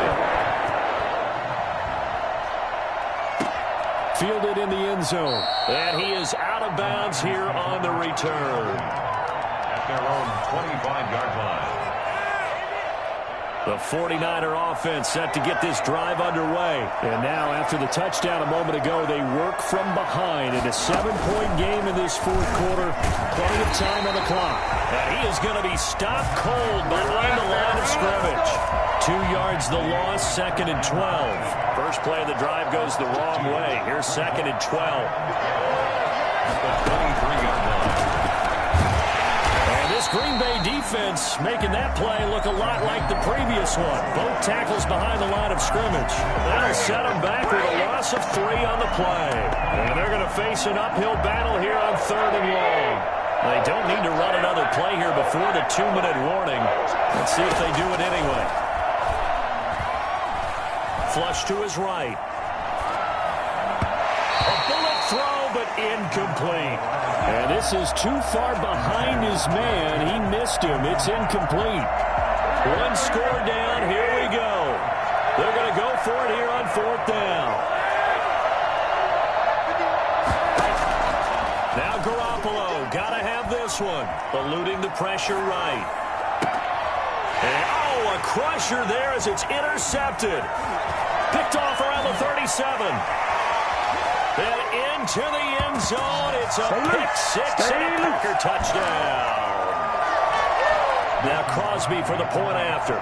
Fielded in the end zone. And he is out of bounds here on the return. At their own 25-yard line. The 49er offense set to get this drive underway. And now, after the touchdown a moment ago, they work from behind in a 7-point game in this 4th quarter. Plenty of time on the clock. And he is going to be stopped cold behind the line of scrimmage. 2 yards the loss, 2nd and 12. First play of the drive goes the wrong way. Here's 2nd and 12. At the 23-yard line. This Green Bay defense making that play look a lot like the previous one. Both tackles behind the line of scrimmage. That'll set them back with a loss of 3 on the play. And they're going to face an uphill battle here on 3rd and long. They don't need to run another play here before the 2-minute warning. Let's see if they do it anyway. Flush to his right. A bullet throw, but incomplete. And this is too far behind his man. He missed him. It's incomplete. One score down. Here we go. They're going to go for it here on 4th down. Now Garoppolo, got to have this one. Eluding the pressure right. And, oh, a crusher there as it's intercepted. Picked off around the 37. Then into the end zone. It's a pick six and a Packer touchdown. Now Crosby for the point after.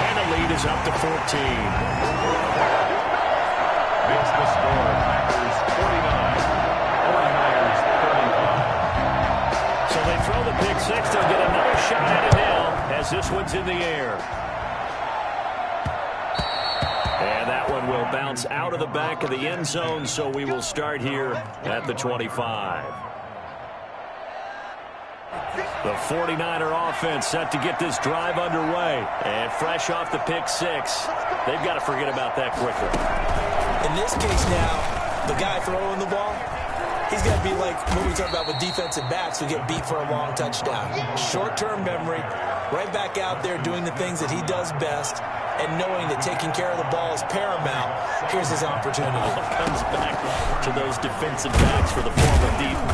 And the lead is up to 14. Makes the score Packers 49, 49ers 35. So they throw the pick six. They'll get another shot at it now as this one's in the air. And that one will bounce out of the back of the end zone, so we will start here at the 25. The 49er offense set to get this drive underway. And fresh off the pick six, they've got to forget about that quickly. In this case now, the guy throwing the ball, he's got to be like what we talk about with defensive backs who get beat for a long touchdown. Short-term memory, right back out there doing the things that he does best, and knowing that taking care of the ball is paramount. Here's his opportunity. Comes back to those defensive backs for the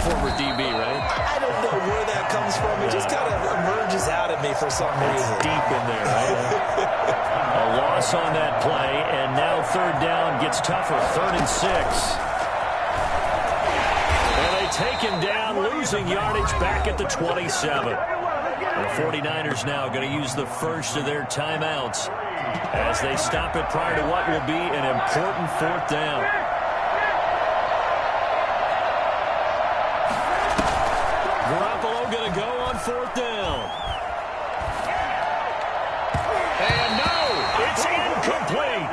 former DB, right? I don't know where that comes from. It just kind of emerges out of me for some reason. It's deep in there, right? A loss on that play, and now 3rd down gets tougher. 3rd and 6. And they take him down, losing yardage back at the 27. The 49ers now going to use the first of their timeouts as they stop it prior to what will be an important 4th down. Garoppolo going to go on 4th down. And no, it's incomplete.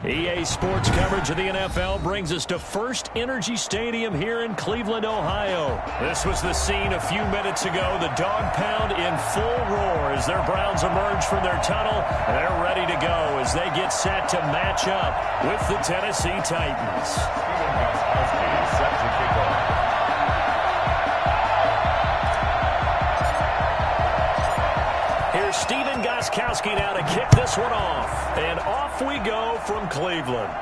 EA Sports coverage of the NFL brings us to First Energy Stadium here in Cleveland, Ohio. This was the scene a few minutes ago. The dog pound in full roar as their Browns emerge from their tunnel. They're ready to go as they get set to match up with the Tennessee Titans. Set to kick off. Here's Steven Gostkowski now to kick this one off. And off we go from Cleveland.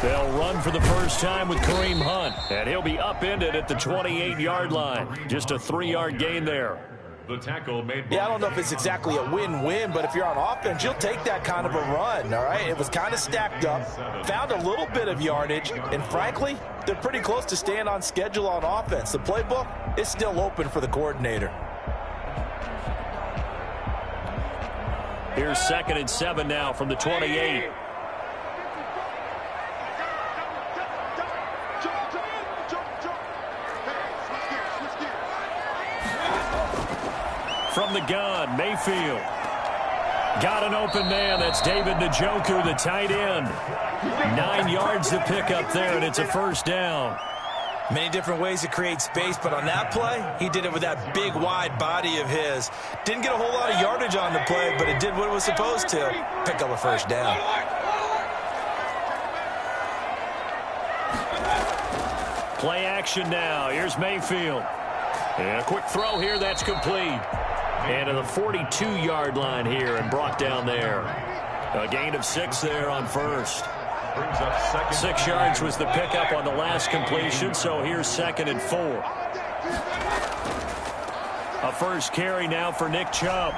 They'll run for the first time with Kareem Hunt, and he'll be upended at the 28-yard line. Just a 3-yard gain there. The tackle made by... Yeah, I don't know if it's exactly a win-win, but if you're on offense, you'll take that kind of a run, all right? It was kind of stacked up, found a little bit of yardage, and frankly, they're pretty close to staying on schedule on offense. The playbook is still open for the coordinator. Here's 2nd and 7 now from the 28. From the gun, Mayfield. Got an open man. That's David Njoku, the tight end. 9 yards to pick up there, and it's a first down. Many different ways to create space, but on that play, he did it with that big, wide body of his. Didn't get a whole lot of yardage on the play, but it did what it was supposed to. Pick up a first down. Play action now. Here's Mayfield. And a quick throw here. That's complete. And to the 42-yard line here and brought down there. A gain of 6 there on first. 6 yards was the pickup on the last completion, so here's 2nd and 4. A first carry now for Nick Chubb.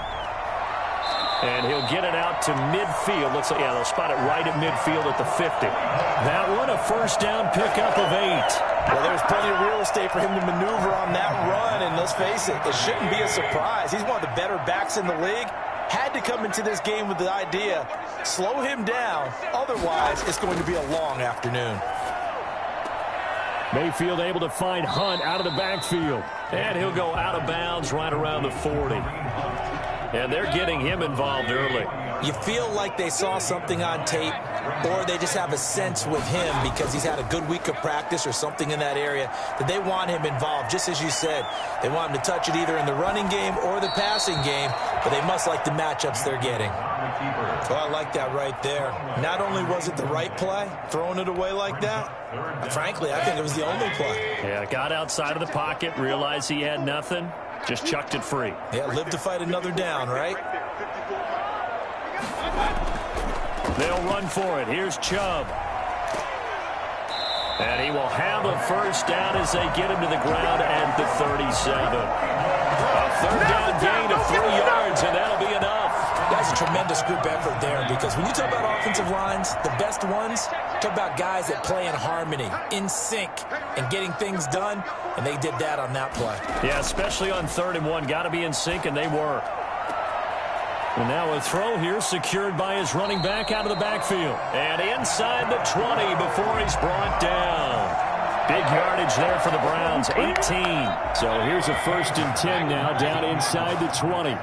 And he'll get it out to midfield. Looks like, yeah, they'll spot it right at midfield at the 50. That one, a first down pickup of 8. Well, there's plenty of real estate for him to maneuver on that run, and let's face it, it shouldn't be a surprise. He's one of the better backs in the league. Had to come into this game with the idea, slow him down, otherwise it's going to be a long afternoon. Mayfield able to find Hunt out of the backfield. And he'll go out of bounds right around the 40. And they're getting him involved early. You feel like they saw something on tape, or they just have a sense with him because he's had a good week of practice or something in that area that they want him involved. Just as you said, they want him to touch it either in the running game or the passing game, but they must like the matchups they're getting. So I like that right there. Not only was it the right play, throwing it away like that, frankly, I think it was the only play. Yeah, got outside of the pocket, realized he had nothing, just chucked it free. Yeah, live to fight another down, right? They'll run for it. Here's Chubb. And he will have a first down as they get him to the ground at the 37. A third down gain of 3 yards, and that'll be enough. That's a tremendous group effort there, because when you talk about offensive lines, the best ones, talk about guys that play in harmony, in sync, and getting things done, and they did that on that play. Yeah, especially on 3rd and 1. Got to be in sync, and they were. And now a throw here secured by his running back out of the backfield. And inside the 20 before he's brought down. Big yardage there for the Browns, 18. So here's a 1st and 10 now down inside the 20.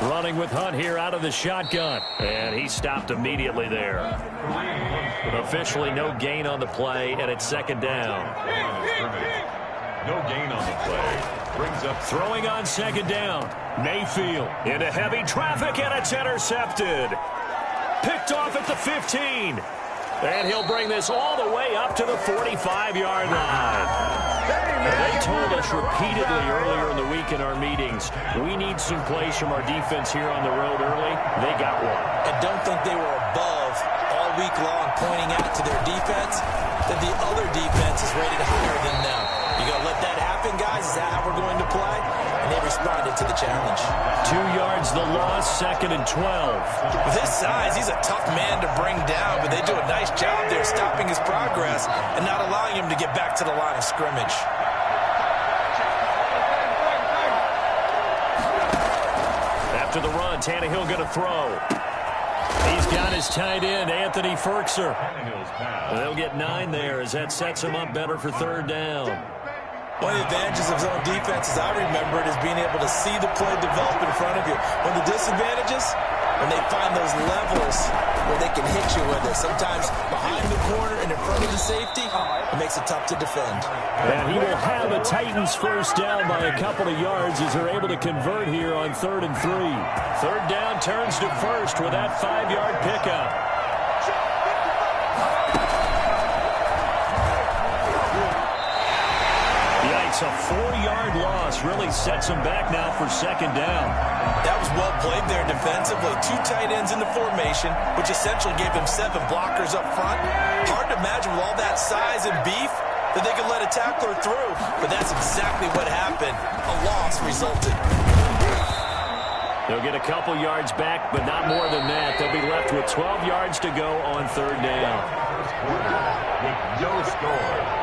Running with Hunt here out of the shotgun. And he stopped immediately there. Officially no gain on the play, and it's 2nd down. No gain on the play. Brings up throwing on 2nd down. Mayfield into heavy traffic, and it's intercepted. Picked off at the 15. And he'll bring this all the way up to the 45-yard line. They told us repeatedly earlier in the week in our meetings, we need some plays from our defense here on the road early. They got one. And don't think they were above all week long pointing out to their defense that the other defense is rated higher than them. You going to let that happen, guys? Is that how we're going to play? And they responded to the challenge. 2 yards the loss, 2nd and 12. With his size, he's a tough man to bring down, but they do a nice job there stopping his progress and not allowing him to get back to the line of scrimmage. After the run, Tannehill going to throw. He's got his tight end, Anthony Ferkser. They'll get 9 there as that sets him up better for 3rd down. One of the advantages of zone defense, as I remember it, is being able to see the play develop in front of you. One of the disadvantages, when they find those levels where they can hit you with it. Sometimes behind the corner and in front of the safety, it makes it tough to defend. And he will have a Titans first down by a couple of yards as they're able to convert here on 3rd and 3. 3rd down turns to 1st with that 5-yard pickup. Yikes, a 4-yard loss really sets them back now for second down. That was well played there defensively. 2 tight ends in the formation, which essentially gave him 7 blockers up front. Hard to imagine with all that size and beef that they could let a tackler through. But that's exactly what happened. A loss resulted. They'll get a couple yards back, but not more than that. They'll be left with 12 yards to go on third down. With no score.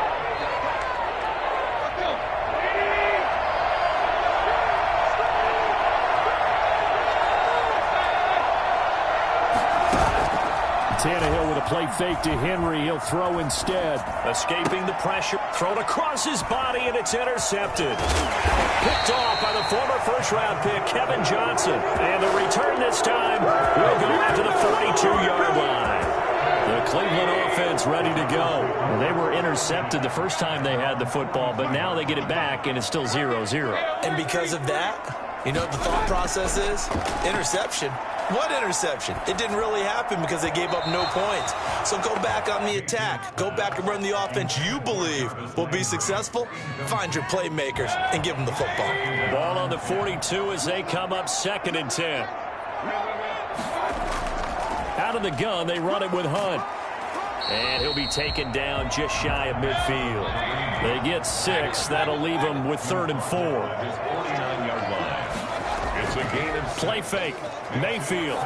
Tannehill with a play fake to Henry. He'll throw instead. Escaping the pressure. Thrown across his body, and it's intercepted. Picked off by the former first-round pick, Kevin Johnson. And the return this time will go out to the 42-yard line. The Cleveland offense ready to go. Well, they were intercepted the first time they had the football, but now they get it back, and it's still 0-0. And because of that, you know what the thought process is? Interception. What interception? It didn't really happen because they gave up no points. So go back on the attack. Go back and run the offense you believe will be successful. Find your playmakers and give them the football. Ball on the 42 as they come up 2nd and 10. Out of the gun, they run it with Hunt. And he'll be taken down just shy of midfield. They get 6. That'll leave them with 3rd and 4. His 49-yard line. It's a gain of Play fake. Mayfield.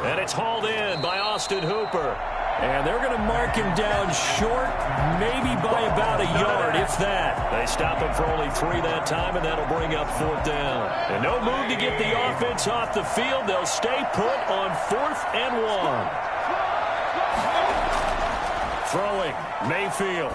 And it's hauled in by Austin Hooper. And they're going to mark him down short, maybe by about a yard, if that. They stop him for only 3 that time, and that'll bring up 4th down. And no move to get the offense off the field. They'll stay put on 4th and 1. Throwing. Mayfield.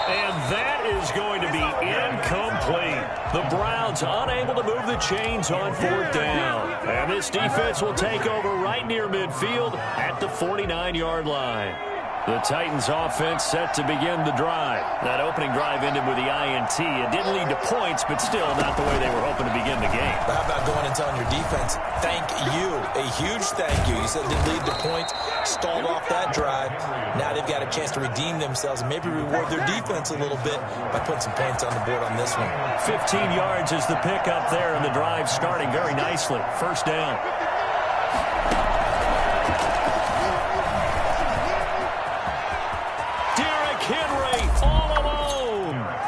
And that is going to be incomplete. The Browns unable to move the chains on 4th down. And this defense will take over right near midfield at the 49-yard line. The Titans offense set to begin the drive. That opening drive ended with the INT. It didn't lead to points, but still not the way they were hoping to begin the game. But how about going and telling your defense, thank you, a huge thank you. You said it didn't lead to points, stalled off that drive. Now they've got a chance to redeem themselves and maybe reward their defense a little bit by putting some points on the board on this one. 15 yards is the pickup there, and the drive starting very nicely. 1st down.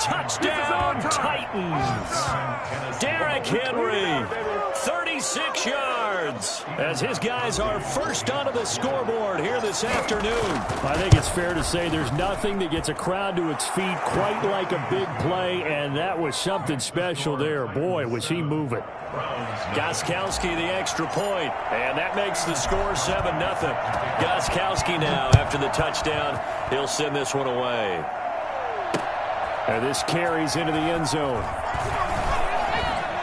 Touchdown, Titans. Derrick Henry, 36 yards, as his guys are first onto the scoreboard here this afternoon. I think it's fair to say there's nothing that gets a crowd to its feet quite like a big play, and that was something special there. Boy, was he moving. Gostkowski the extra point, and that makes the score 7-0. Gostkowski now, after the touchdown, he'll send this one away. And this carries into the end zone.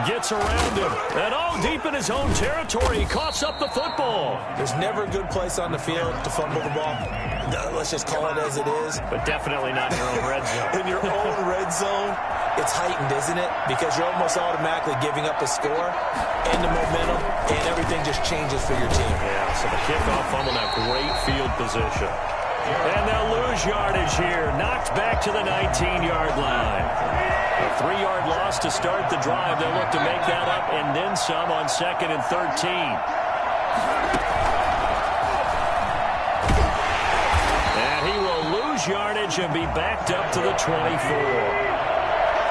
Gets around him. And deep in his own territory. He coughs up the football. There's never a good place on the field to fumble the ball. Let's just call it as it is. But definitely not in your own red zone. In your own red zone, it's heightened, isn't it? Because you're almost automatically giving up a score and the momentum, and everything just changes for your team. Yeah, so the kickoff fumble, now great field position. And they'll lose yardage here. Knocked back to the 19-yard line. A 3-yard loss to start the drive. They'll look to make that up and then some on 2nd and 13. And he will lose yardage and be backed up to the 24.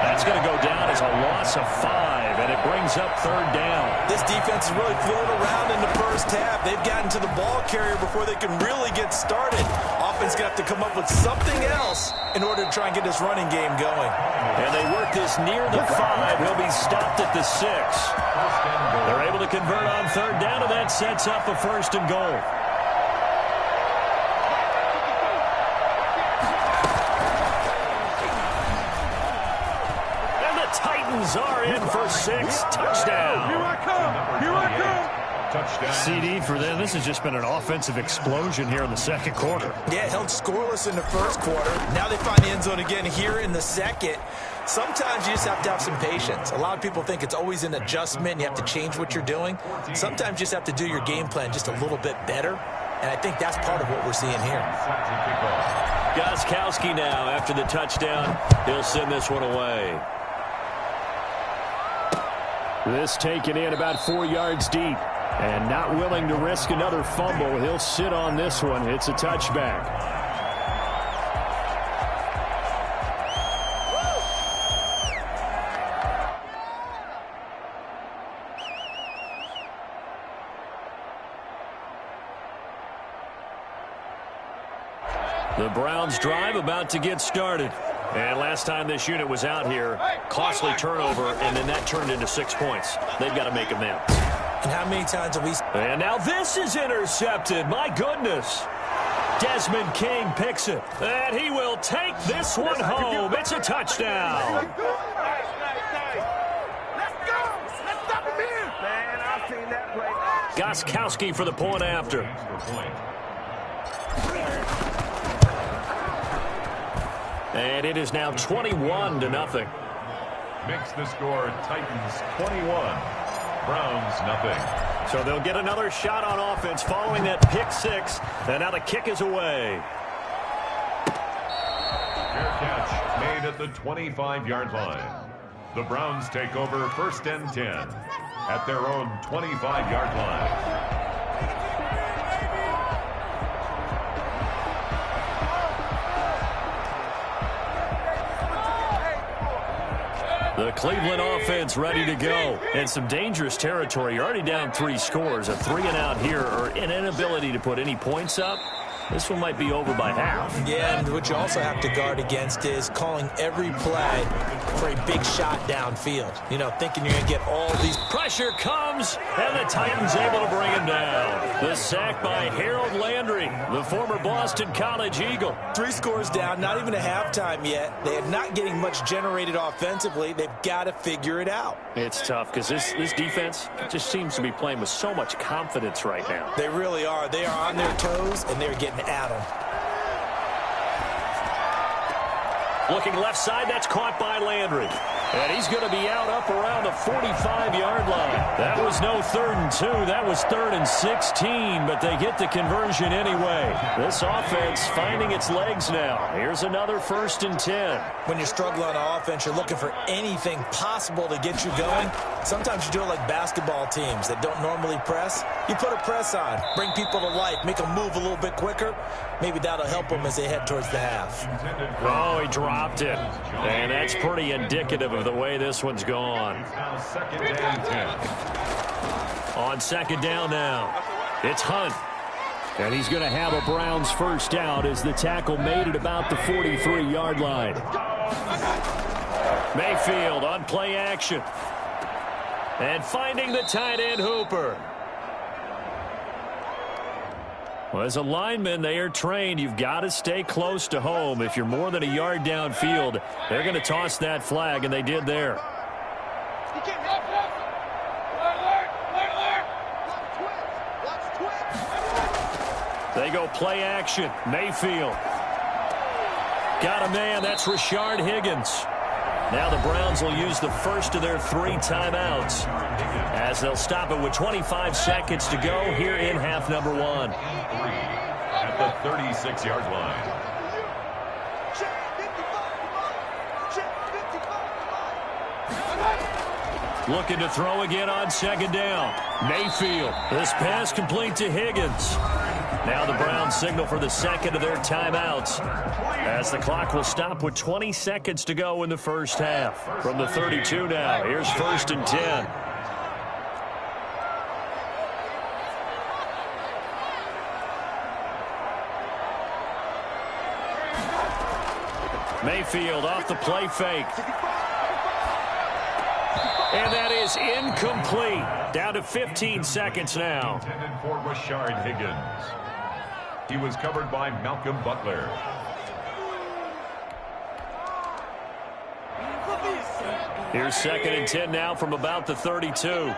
That's going to go down as a loss of 5, and it brings up 3rd down. This defense is really floating around in the first half. They've gotten to the ball carrier before they can really get started. Offense going to have to come up with something else in order to try and get this running game going. And they work this near the 5. He'll be stopped at the 6. They're able to convert on 3rd down, and that sets up a 1st and goal. Are in for 6. Touchdown. Here I come. Here I come. Touchdown. CD for them. This has just been an offensive explosion here in the second quarter. Yeah, held scoreless in the first quarter. Now they find the end zone again here in the second. Sometimes you just have to have some patience. A lot of people think it's always an adjustment. You have to change what you're doing. Sometimes you just have to do your game plan just a little bit better. And I think that's part of what we're seeing here. Gostkowski now after the touchdown. He'll send this one away. This taken in about 4 yards deep. And not willing to risk another fumble. He'll sit on this one. It's a touchback. The Browns drive about to get started. And last time this unit was out here, costly turnover, and then that turned into 6 points. They've got to make amends. And how many times have we... And now this is intercepted. My goodness. Desmond King picks it. And he will take this one home. It's a touchdown. Let's go. Let's stop him here. Man, I've seen that play. Gostkowski for the point after. And it is now 21-0. Makes the score Titans 21, Browns nothing. So they'll get another shot on offense following that pick six. And now the kick is away. Fair catch made at the 25-yard line. The Browns take over 1st and 10 at their own 25-yard line. The Cleveland offense ready to go. And some dangerous territory. You're already down 3 scores. A 3-and-out here, or an inability to put any points up. This one might be over by half. Yeah, and what you also have to guard against is calling every play for a big shot downfield. You know, thinking you're going to get all these. Pressure comes, and the Titans able to bring him down. The sack by Harold Landry, the former Boston College Eagle. 3 scores down, not even a halftime yet. They are not getting much generated offensively. They've got to figure it out. It's tough because this defense just seems to be playing with so much confidence right now. They really are. They are on their toes, and they're getting at them. Looking left side, that's caught by Landry. And he's going to be out up around the 45-yard line. That was no 3rd and 2. That was 3rd and 16, but they get the conversion anyway. This offense finding its legs now. Here's another 1st and 10. When you're struggling on offense, you're looking for anything possible to get you going. Sometimes you do it like basketball teams that don't normally press. You put a press on, bring people to life, make them move a little bit quicker. Maybe that'll help them as they head towards the half. Oh, he dropped it. And that's pretty indicative of the way this one's gone. On 2nd down now, it's Hunt. And he's going to have a Browns first down as the tackle made it about the 43-yard line. Mayfield on play action. And finding the tight end Hooper. Well, as a lineman, they are trained. You've got to stay close to home. If you're more than a yard downfield, they're going to toss that flag, and they did there. They go play action. Mayfield. Got a man. That's Rashard Higgins. Now the Browns will use the first of their 3 timeouts as they'll stop it with 25 seconds to go here in half number 1. At the 36-yard line. Looking to throw again on 2nd down. Mayfield. This pass complete to Higgins. Now the Browns signal for the 2nd of their timeouts as the clock will stop with 20 seconds to go in the first half. From the 32 now, here's 1st and 10. Mayfield off the play fake. And that is incomplete. Down to 15 seconds now. Intended for Rashard Higgins. He was covered by Malcolm Butler. Here's 2nd and 10 now from about the 32.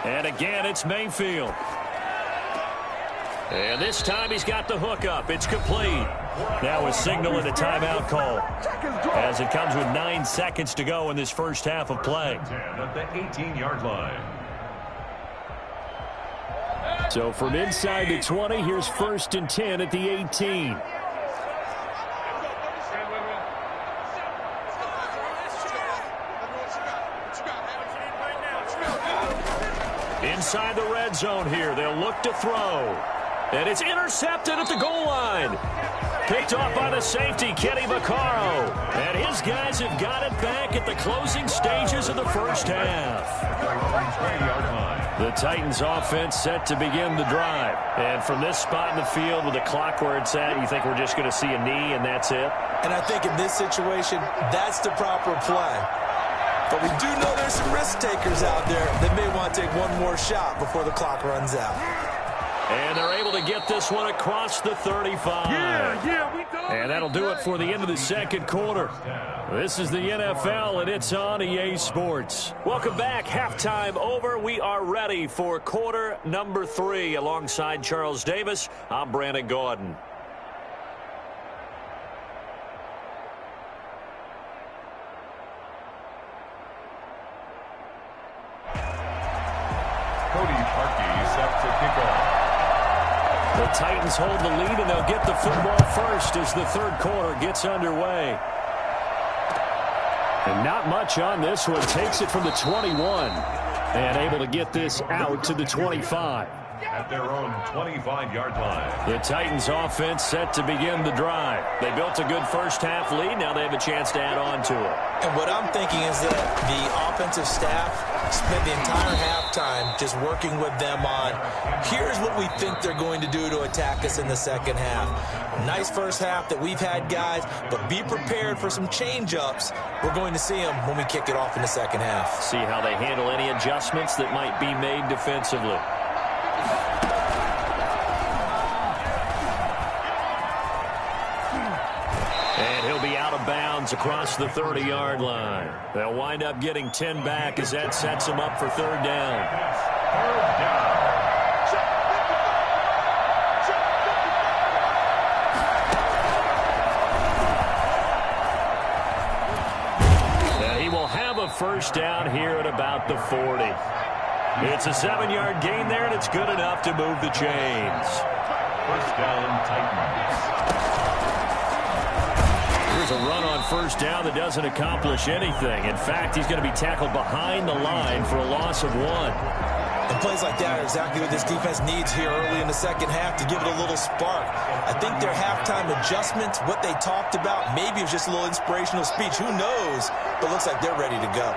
And again, it's Mayfield. And this time he's got the hook up. It's complete. Now a signal and a timeout call as it comes with 9 seconds to go in this first half of play. At the 18-yard line. So from inside the 20, here's 1st and 10 at the 18. Inside the red zone here, they'll look to throw. And it's intercepted at the goal line. Picked off by the safety, Kenny Vaccaro. And his guys have got it back at the closing stages of the first half. The Titans offense set to begin the drive. And from this spot in the field with the clock where it's at, you think we're just going to see a knee and that's it? And I think in this situation, that's the proper play. But we do know there's some risk takers out there that may want to take one more shot before the clock runs out. And they're able to get this one across the 35. And that'll do it for the end of the second quarter. This is the NFL, and it's on EA Sports. Welcome back. Halftime over. We are ready for quarter number 3. Alongside Charles Davis, I'm Brandon Gordon. The Titans hold the lead, and they'll get the football first as the third quarter gets underway. And not much on this one. Takes it from the 21 and able to get this out to the 25. At their own 25-yard line. The Titans offense set to begin the drive. They built a good first half lead. Now they have a chance to add on to it. And what I'm thinking is that the offensive staff spent the entire halftime just working with them on, here's what we think they're going to do to attack us in the second half. Nice first half that we've had, guys, but be prepared for some change-ups. We're going to see them when we kick it off in the second half. See how they handle any adjustments that might be made defensively. And he'll be out of bounds across the 30-yard line. They'll wind up getting 10 back as that sets them up for third down. And he will have a first down here at about the 40. It's a 7-yard gain there, and it's good enough to move the chains. First down, Titans. Here's a run on first down that doesn't accomplish anything. In fact, he's going to be tackled behind the line for a loss of 1. And plays like that are exactly what this defense needs here early in the second half to give it a little spark. I think their halftime adjustments, what they talked about, maybe it was just a little inspirational speech. Who knows? But looks like they're ready to go.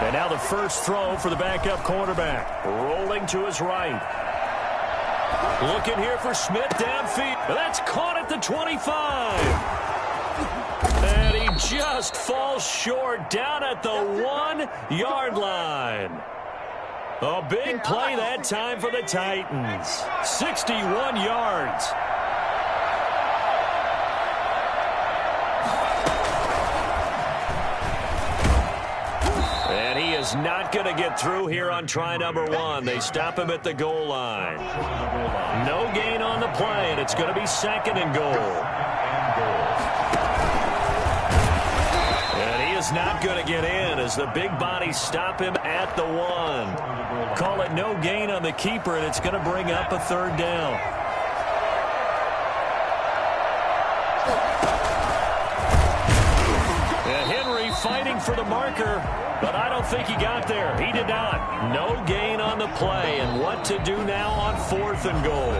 And now the first throw for the backup quarterback. Rolling to his right. Looking here for Smith downfield. That's caught at the 25. And he just falls short down at the 1-yard line. A big play that time for the Titans. 61 yards. And he is not going to get through here on try number 1. They stop him at the goal line. No gain on the play, and it's going to be 2nd and goal. And he is not going to get in as the big bodies stop him at the 1. Call it no gain on the keeper, and it's going to bring up a third down. And Henry fighting for the marker, but I don't think he got there. He did not. No gain on the play, and what to do now on 4th and goal.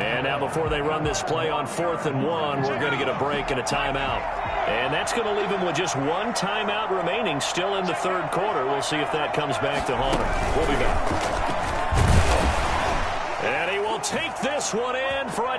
And now before they run this play on 4th and 1, we're going to get a break and a timeout. And that's going to leave him with just 1 timeout remaining still in the third quarter. We'll see if that comes back to haunt him. We'll be back. And he will take this one in for a